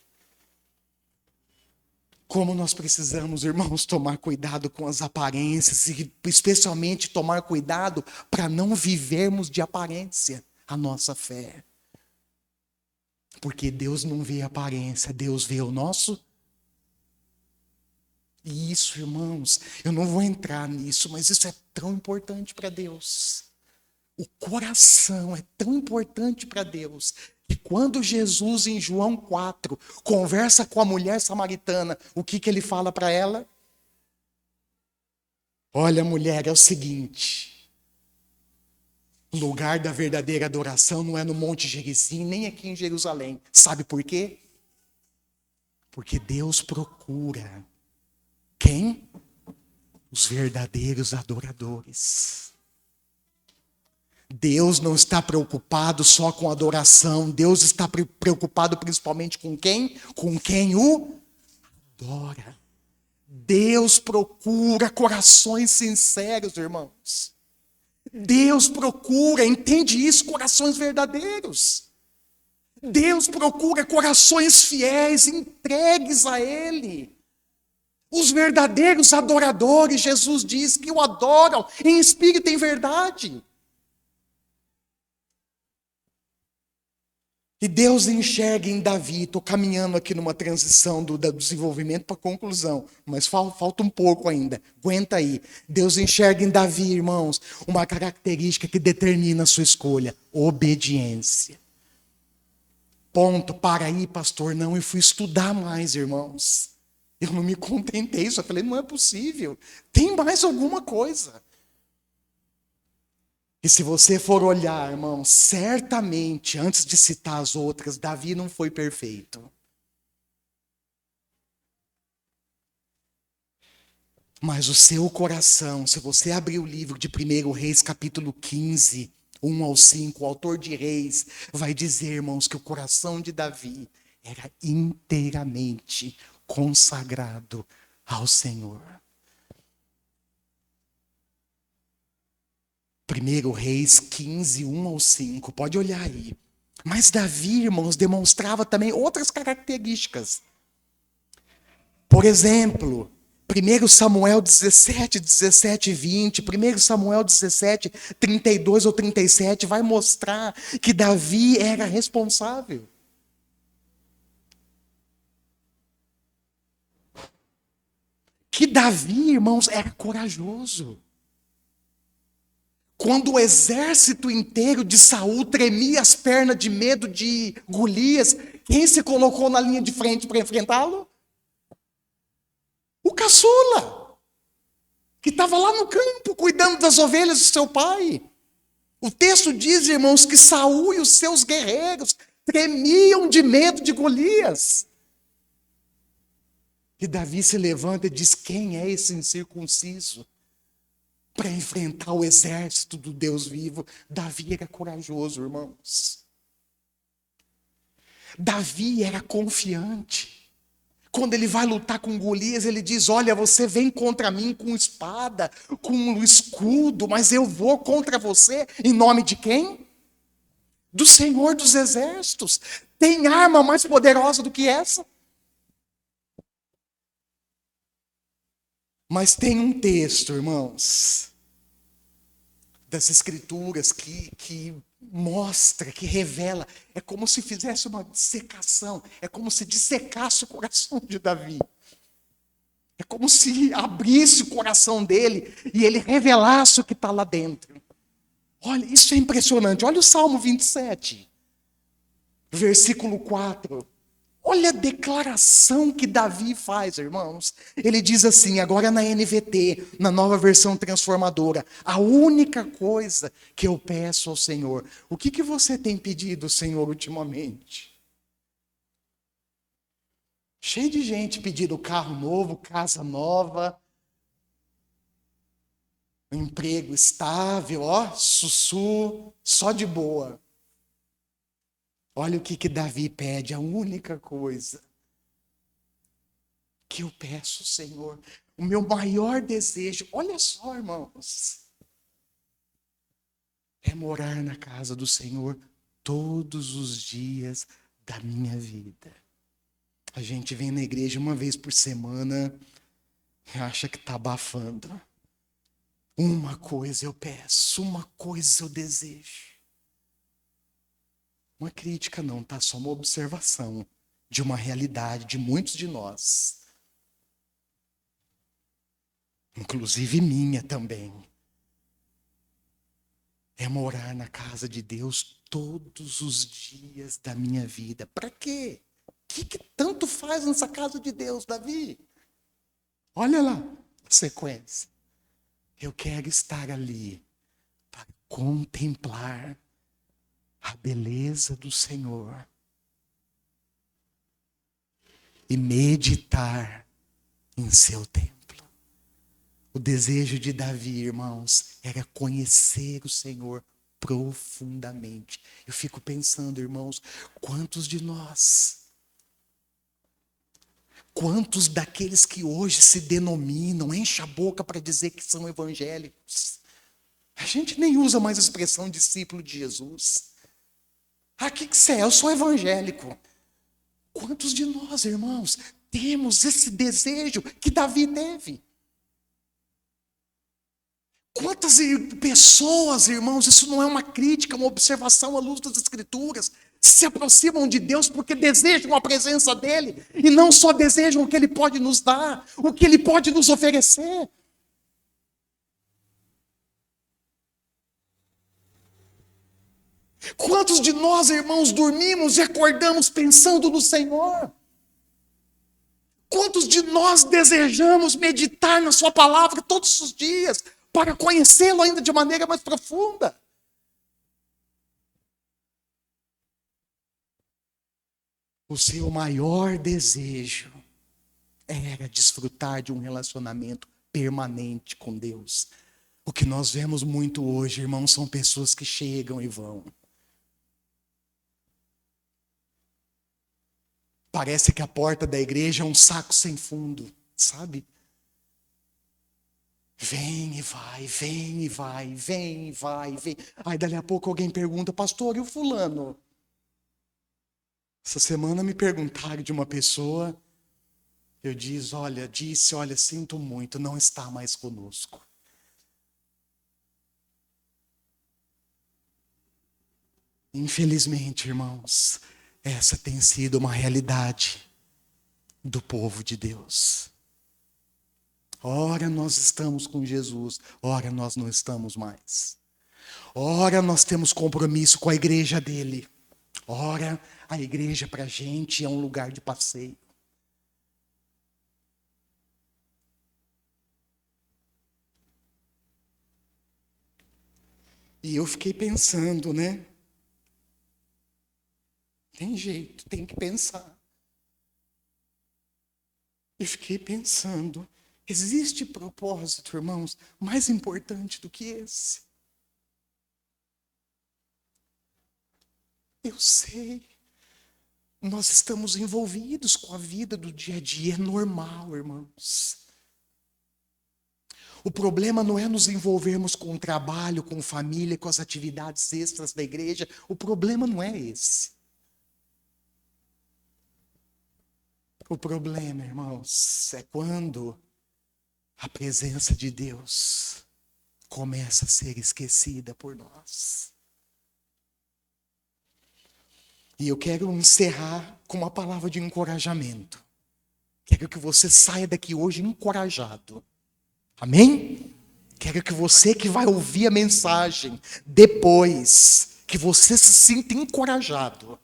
Como nós precisamos, irmãos, tomar cuidado com as aparências. E especialmente tomar cuidado para não vivermos de aparência a nossa fé. Porque Deus não vê a aparência, Deus vê o nosso. E isso, irmãos, eu não vou entrar nisso, mas isso é tão importante para Deus. O coração é tão importante para Deus, que quando Jesus, em João 4, conversa com a mulher samaritana, o que ele fala para ela? Olha, mulher, é o seguinte. O lugar da verdadeira adoração não é no Monte Gerizim, nem aqui em Jerusalém. Sabe por quê? Porque Deus procura Quem? Os verdadeiros adoradores. Deus não está preocupado só com adoração. Deus está preocupado principalmente com quem? Com quem o adora. Deus procura corações sinceros, irmãos. Deus procura, entende isso, corações verdadeiros. Deus procura corações fiéis, entregues a Ele. Os verdadeiros adoradores, Jesus diz que o adoram em espírito e em verdade. E Deus enxerga em Davi, estou caminhando aqui numa transição do desenvolvimento para a conclusão, mas falta um pouco ainda, aguenta aí. Deus enxerga em Davi, irmãos, uma característica que determina a sua escolha: obediência. Ponto, para aí, pastor, não, eu fui estudar mais, irmãos. Eu não me contentei, só falei, não é possível, tem mais alguma coisa. E se você for olhar, irmão, certamente, antes de citar as outras, Davi não foi perfeito. Mas o seu coração, se você abrir o livro de 1 Reis, capítulo 15, 1 ao 5, o autor de Reis vai dizer, irmãos, que o coração de Davi era inteiramente consagrado ao Senhor. 1 Reis 15, 1 ao 5, pode olhar aí. Mas Davi, irmãos, demonstrava também outras características. Por exemplo, 1 Samuel 17, 17 e 20, 1 Samuel 17, 32 ou 37, vai mostrar que Davi era responsável. Que Davi, irmãos, era corajoso. Quando o exército inteiro de Saul tremia as pernas de medo de Golias, quem se colocou na linha de frente para enfrentá-lo? O caçula, que estava lá no campo, cuidando das ovelhas do seu pai. O texto diz, irmãos, que Saul e os seus guerreiros tremiam de medo de Golias. E Davi se levanta e diz, quem é esse incircunciso? Para enfrentar o exército do Deus vivo. Davi era corajoso, irmãos. Davi era confiante. Quando ele vai lutar com Golias, ele diz, olha, você vem contra mim com espada, com escudo, mas eu vou contra você em nome de quem? Do Senhor dos Exércitos. Tem arma mais poderosa do que essa? Mas tem um texto, irmãos, das Escrituras que mostra, que revela, é como se fizesse uma dissecação, é como se dissecasse o coração de Davi. É como se abrisse o coração dele e ele revelasse o que está lá dentro. Olha, isso é impressionante. Olha o Salmo 27, versículo 4. Olha a declaração que Davi faz, irmãos. Ele diz assim, agora na NVT, na nova versão transformadora, a única coisa que eu peço ao Senhor. O que você tem pedido, Senhor, ultimamente? Cheio de gente pedindo carro novo, casa nova, um emprego estável, ó, sussu, só de boa. Olha o que Davi pede, a única coisa que eu peço, Senhor, o meu maior desejo, olha só, irmãos, é morar na casa do Senhor todos os dias da minha vida. A gente vem na igreja uma vez por semana e acha que está abafando. Uma coisa eu peço, uma coisa eu desejo. Uma crítica não, tá? Só uma observação de uma realidade de muitos de nós. Inclusive minha também. É morar na casa de Deus todos os dias da minha vida. Para quê? O que tanto faz nessa casa de Deus, Davi? Olha lá a sequência. Eu quero estar ali para contemplar a beleza do Senhor e meditar em seu templo. O desejo de Davi, irmãos, era conhecer o Senhor profundamente. Eu fico pensando, irmãos, quantos daqueles que hoje se denominam, enchem a boca para dizer que são evangélicos, a gente nem usa mais a expressão discípulo de Jesus. Ah, o que você é? Eu sou evangélico. Quantos de nós, irmãos, temos esse desejo que Davi teve? Quantas pessoas, irmãos, isso não é uma crítica, uma observação à luz das Escrituras, se aproximam de Deus porque desejam a presença dEle e não só desejam o que Ele pode nos dar, o que Ele pode nos oferecer. Quantos de nós, irmãos, dormimos e acordamos pensando no Senhor? Quantos de nós desejamos meditar na Sua palavra todos os dias para conhecê-lo ainda de maneira mais profunda? O seu maior desejo era desfrutar de um relacionamento permanente com Deus. O que nós vemos muito hoje, irmãos, são pessoas que chegam e vão. Parece que a porta da igreja é um saco sem fundo, sabe? Vem e vai, vem e vai, vem e vai, vem. Aí dali a pouco alguém pergunta, pastor, e o fulano? Essa semana me perguntaram de uma pessoa, eu disse, olha, sinto muito, não está mais conosco. Infelizmente, irmãos, essa tem sido uma realidade do povo de Deus. Ora nós estamos com Jesus, ora nós não estamos mais. Ora nós temos compromisso com a igreja dele. Ora a igreja para a gente é um lugar de passeio. E eu fiquei pensando, né? Tem jeito, tem que pensar. Eu fiquei pensando, existe propósito, irmãos, mais importante do que esse? Eu sei. Nós estamos envolvidos com a vida do dia a dia, é normal, irmãos. O problema não é nos envolvermos com o trabalho, com família, com as atividades extras da igreja. O problema não é esse. O problema, irmãos, é quando a presença de Deus começa a ser esquecida por nós. E eu quero encerrar com uma palavra de encorajamento. Quero que você saia daqui hoje encorajado. Amém? Quero que você que vai ouvir a mensagem depois, que você se sinta encorajado.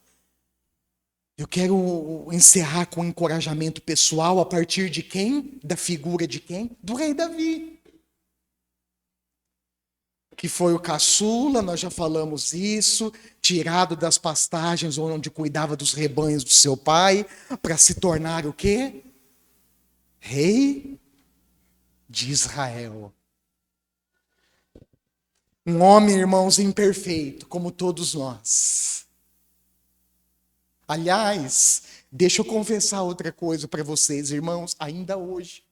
Eu quero encerrar com um encorajamento pessoal a partir de quem? Da figura de quem? Do rei Davi. Que foi o caçula, nós já falamos isso, tirado das pastagens onde cuidava dos rebanhos do seu pai, para se tornar o quê? Rei de Israel. Um homem, irmãos, imperfeito, como todos nós. Aliás, deixa eu confessar outra coisa para vocês, irmãos, ainda hoje,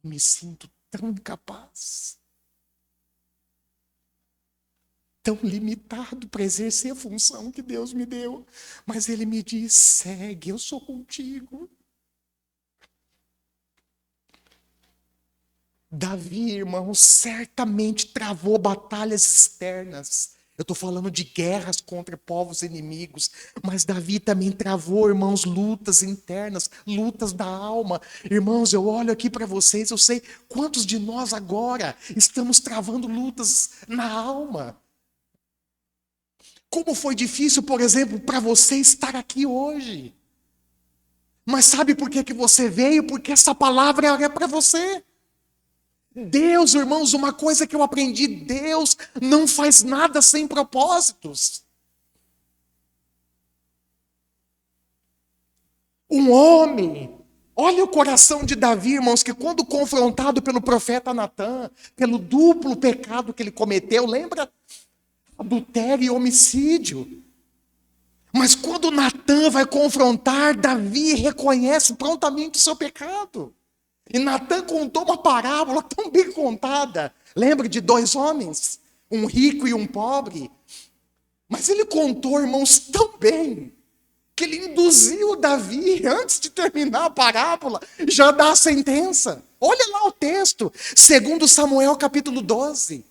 me sinto tão incapaz, tão limitado para exercer a função que Deus me deu. Mas Ele me diz, segue, eu sou contigo. Davi, irmãos, certamente travou batalhas externas. Eu estou falando de guerras contra povos inimigos, mas Davi também travou, irmãos, lutas internas, lutas da alma. Irmãos, eu olho aqui para vocês, eu sei quantos de nós agora estamos travando lutas na alma. Como foi difícil, por exemplo, para você estar aqui hoje. Mas sabe por que você veio? Porque essa palavra é para você. Deus, irmãos, uma coisa que eu aprendi, Deus não faz nada sem propósitos. Um homem Olha o coração de Davi, irmãos, que quando confrontado pelo profeta Natã, pelo duplo pecado que ele cometeu, lembra? Adultério e homicídio. Mas quando Natã vai confrontar, Davi reconhece prontamente o seu pecado. E Natã contou uma parábola tão bem contada. Lembra de dois homens? Um rico e um pobre. Mas ele contou, irmãos, tão bem, que ele induziu Davi, antes de terminar a parábola, já dá a sentença. Olha lá o texto, 2 Samuel capítulo 12.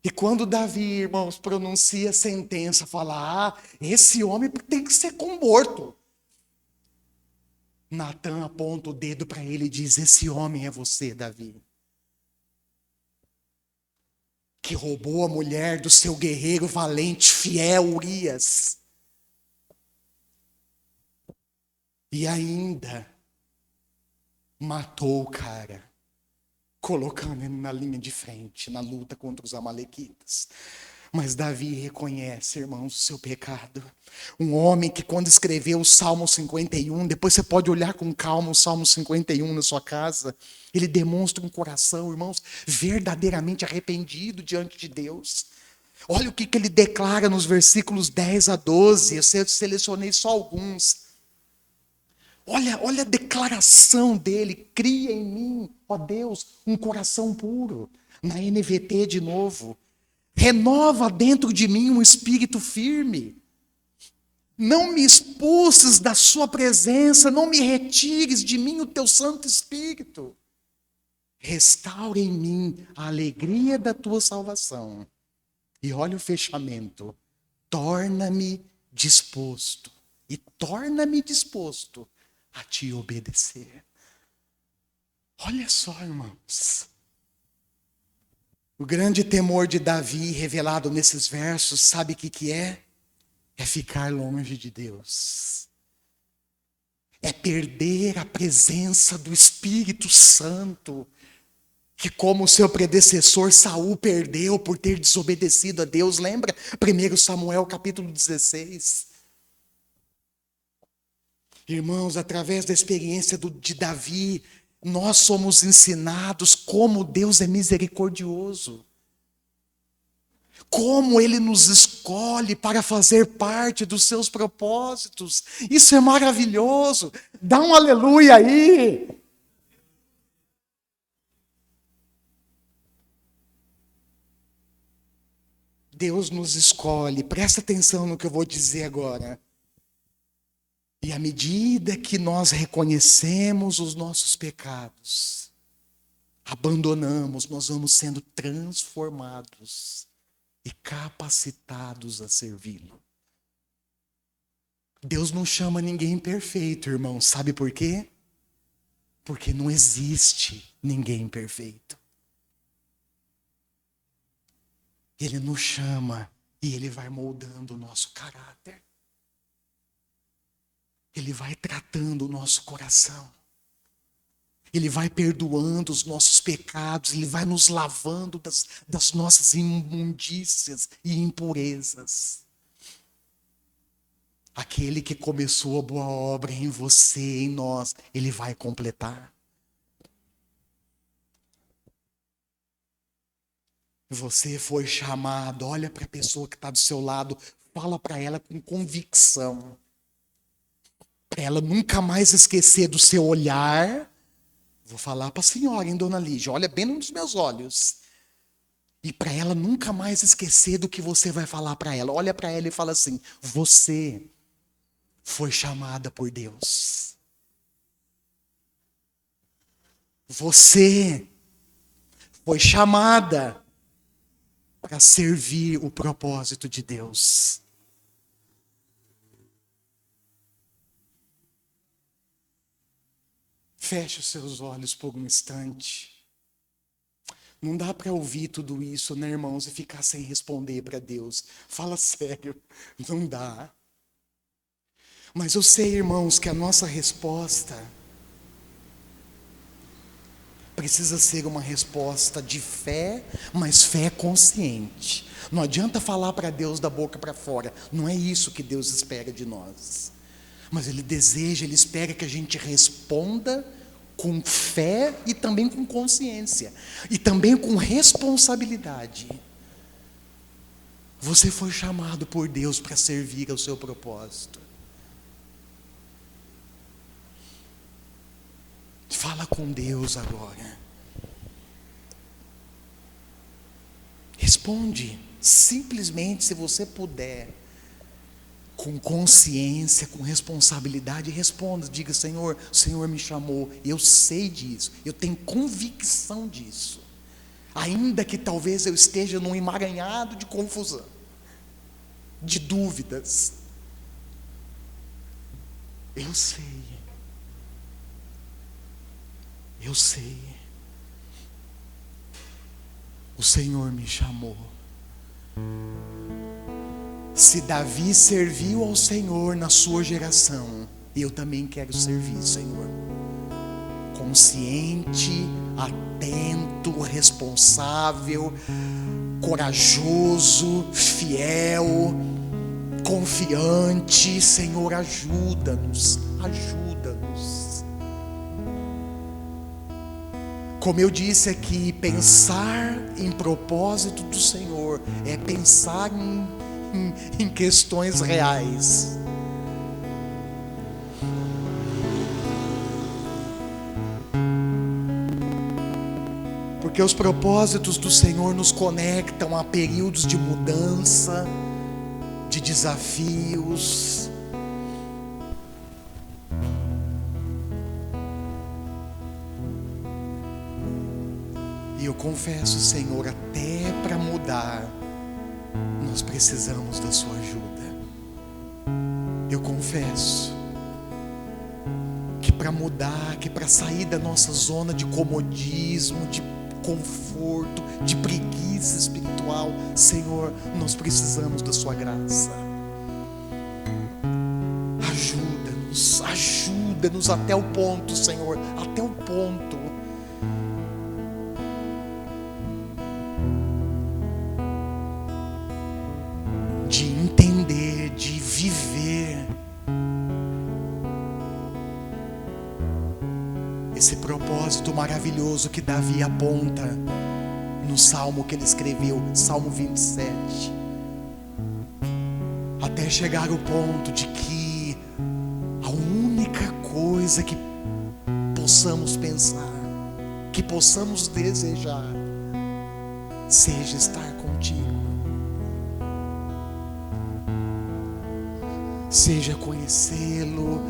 E quando Davi, irmãos, pronuncia a sentença, fala, esse homem tem que ser morto. Natã aponta o dedo para ele e diz, esse homem é você, Davi. Que roubou a mulher do seu guerreiro valente, fiel, Urias. E ainda matou o cara, colocando ele na linha de frente, na luta contra os amalequitas. Mas Davi reconhece, irmãos, o seu pecado. Um homem que quando escreveu o Salmo 51, depois você pode olhar com calma o Salmo 51 na sua casa, ele demonstra um coração, irmãos, verdadeiramente arrependido diante de Deus. Olha o que ele declara nos versículos 10 a 12, eu selecionei só alguns. Olha a declaração dele, cria em mim, ó Deus, um coração puro. Na NVT de novo. Renova dentro de mim um espírito firme. Não me expulses da sua presença, não me retires de mim o teu Santo Espírito. Restaura em mim a alegria da tua salvação. E olha o fechamento. Torna-me disposto. E torna-me disposto a te obedecer. Olha só, irmãos. O grande temor de Davi, revelado nesses versos, sabe o que é? É ficar longe de Deus. É perder a presença do Espírito Santo, que como seu predecessor Saul perdeu por ter desobedecido a Deus. Lembra? 1 Samuel capítulo 16. Irmãos, através da experiência de Davi, nós somos ensinados como Deus é misericordioso. Como Ele nos escolhe para fazer parte dos seus propósitos. Isso é maravilhoso. Dá um aleluia aí. Deus nos escolhe. Presta atenção no que eu vou dizer agora. E à medida que nós reconhecemos os nossos pecados, abandonamos, nós vamos sendo transformados e capacitados a servi-lo. Deus não chama ninguém perfeito, irmão. Sabe por quê? Porque não existe ninguém perfeito. Ele nos chama e Ele vai moldando o nosso caráter. Ele vai tratando o nosso coração. Ele vai perdoando os nossos pecados. Ele vai nos lavando das nossas imundícias e impurezas. Aquele que começou a boa obra em você, em nós, Ele vai completar. Você foi chamado, olha para a pessoa que está do seu lado, fala para ela com convicção. Para ela nunca mais esquecer do seu olhar. Vou falar para a senhora, hein, dona Lígia, olha bem nos meus olhos. E para ela nunca mais esquecer do que você vai falar para ela. Olha para ela e fala assim, você foi chamada por Deus. Você foi chamada para servir o propósito de Deus. Feche os seus olhos por um instante. Não dá para ouvir tudo isso, né, irmãos, e ficar sem responder para Deus. Fala sério, não dá. Mas eu sei, irmãos, que a nossa resposta precisa ser uma resposta de fé, mas fé consciente. Não adianta falar para Deus da boca para fora. Não é isso que Deus espera de nós. Mas Ele deseja, Ele espera que a gente responda com fé e também com consciência. E também com responsabilidade. Você foi chamado por Deus para servir ao seu propósito. Fala com Deus agora. Responde, simplesmente, se você puder, com consciência, com responsabilidade, responda, diga: Senhor, o Senhor me chamou, eu sei disso, eu tenho convicção disso, ainda que talvez eu esteja num emaranhado de confusão, de dúvidas, eu sei, o Senhor me chamou. Se Davi serviu ao Senhor na sua geração, eu também quero servir, Senhor. Consciente, atento, responsável, corajoso, fiel, confiante. Senhor, ajuda-nos, ajuda-nos. Como eu disse aqui, pensar em propósito do Senhor é pensar em questões reais. Porque os propósitos do Senhor nos conectam a períodos de mudança, de desafios. E eu confesso, Senhor, até para mudar, nós precisamos da sua ajuda. Eu confesso que para mudar, que para sair da nossa zona de comodismo, de conforto, de preguiça espiritual, Senhor, nós precisamos da sua graça. Ajuda-nos, ajuda-nos até o ponto, Senhor, até o ponto de entender, de viver esse propósito maravilhoso que Davi aponta no salmo que ele escreveu, Salmo 27, até chegar ao ponto de que a única coisa que possamos pensar, que possamos desejar, seja estar contigo, seja conhecê-lo,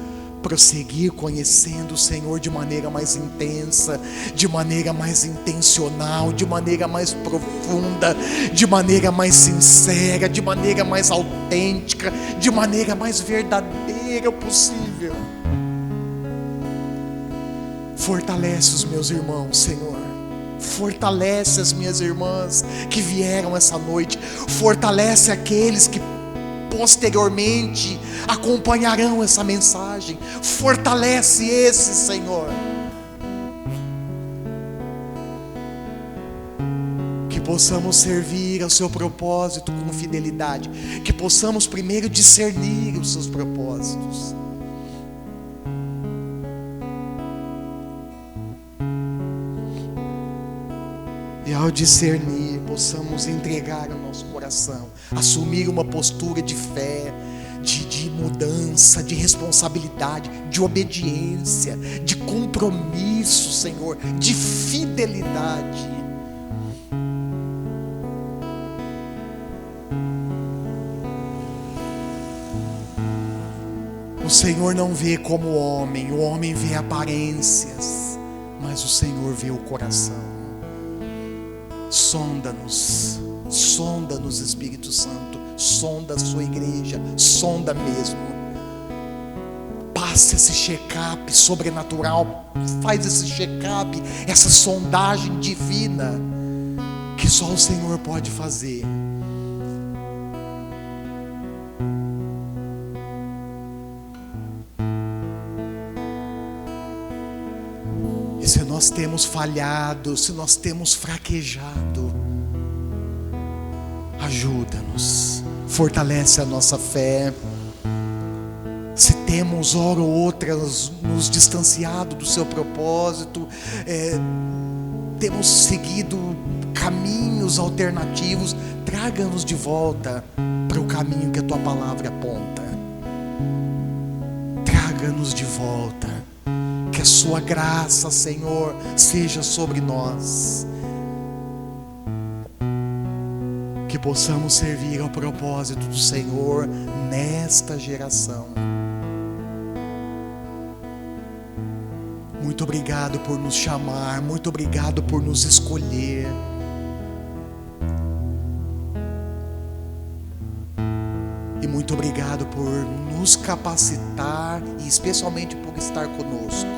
prosseguir conhecendo o Senhor de maneira mais intensa, de maneira mais intencional, de maneira mais profunda, de maneira mais sincera, de maneira mais autêntica, de maneira mais verdadeira possível. Fortalece os meus irmãos, Senhor. Fortalece as minhas irmãs que vieram essa noite. Fortalece aqueles que posteriormente acompanharão essa mensagem. Fortalece esse, Senhor, que possamos servir ao seu propósito com fidelidade, que possamos primeiro discernir os seus propósitos, e ao discernir possamos entregar o nosso coração, assumir uma postura de fé, de mudança, de responsabilidade, de obediência, de compromisso, Senhor, de fidelidade. O Senhor não vê como o homem vê aparências, mas o Senhor vê o coração. Sonda-nos, sonda-nos, Espírito Santo, sonda a sua igreja, sonda mesmo. Passa esse check-up sobrenatural, faz esse check-up, essa sondagem divina, que só o Senhor pode fazer. E se nós temos falhado, se nós temos fraquejado, ajuda-nos, fortalece a nossa fé, Se temos, hora ou outra, nos distanciado do seu propósito, temos seguido caminhos alternativos, traga-nos de volta para o caminho que a tua palavra aponta. Traga-nos de volta. Que a sua graça, Senhor, seja sobre nós. Que possamos servir ao propósito do Senhor nesta geração. Muito obrigado por nos chamar, muito obrigado por nos escolher. E muito obrigado por nos capacitar e especialmente por estar conosco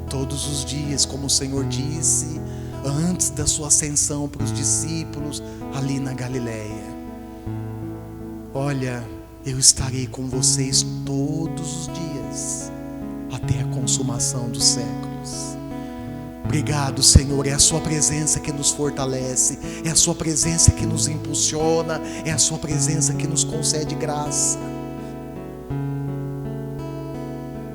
todos os dias, como o Senhor disse antes da sua ascensão para os discípulos ali na Galileia. Olha, eu estarei com vocês todos os dias até a consumação dos séculos. Obrigado, Senhor, é a sua presença que nos fortalece, é a sua presença que nos impulsiona, é a sua presença que nos concede graça.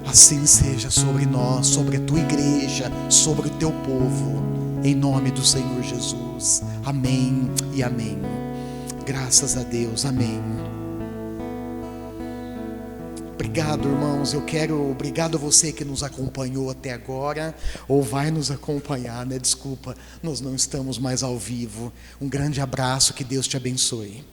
Assim seja sobre nós, sobre a tua igreja, sobre o teu povo, em nome do Senhor Jesus. Amém e amém. Graças a Deus, amém. Obrigado, irmãos. Obrigado a você que nos acompanhou até agora, ou vai nos acompanhar, né? Desculpa, nós não estamos mais ao vivo. Um grande abraço, que Deus te abençoe.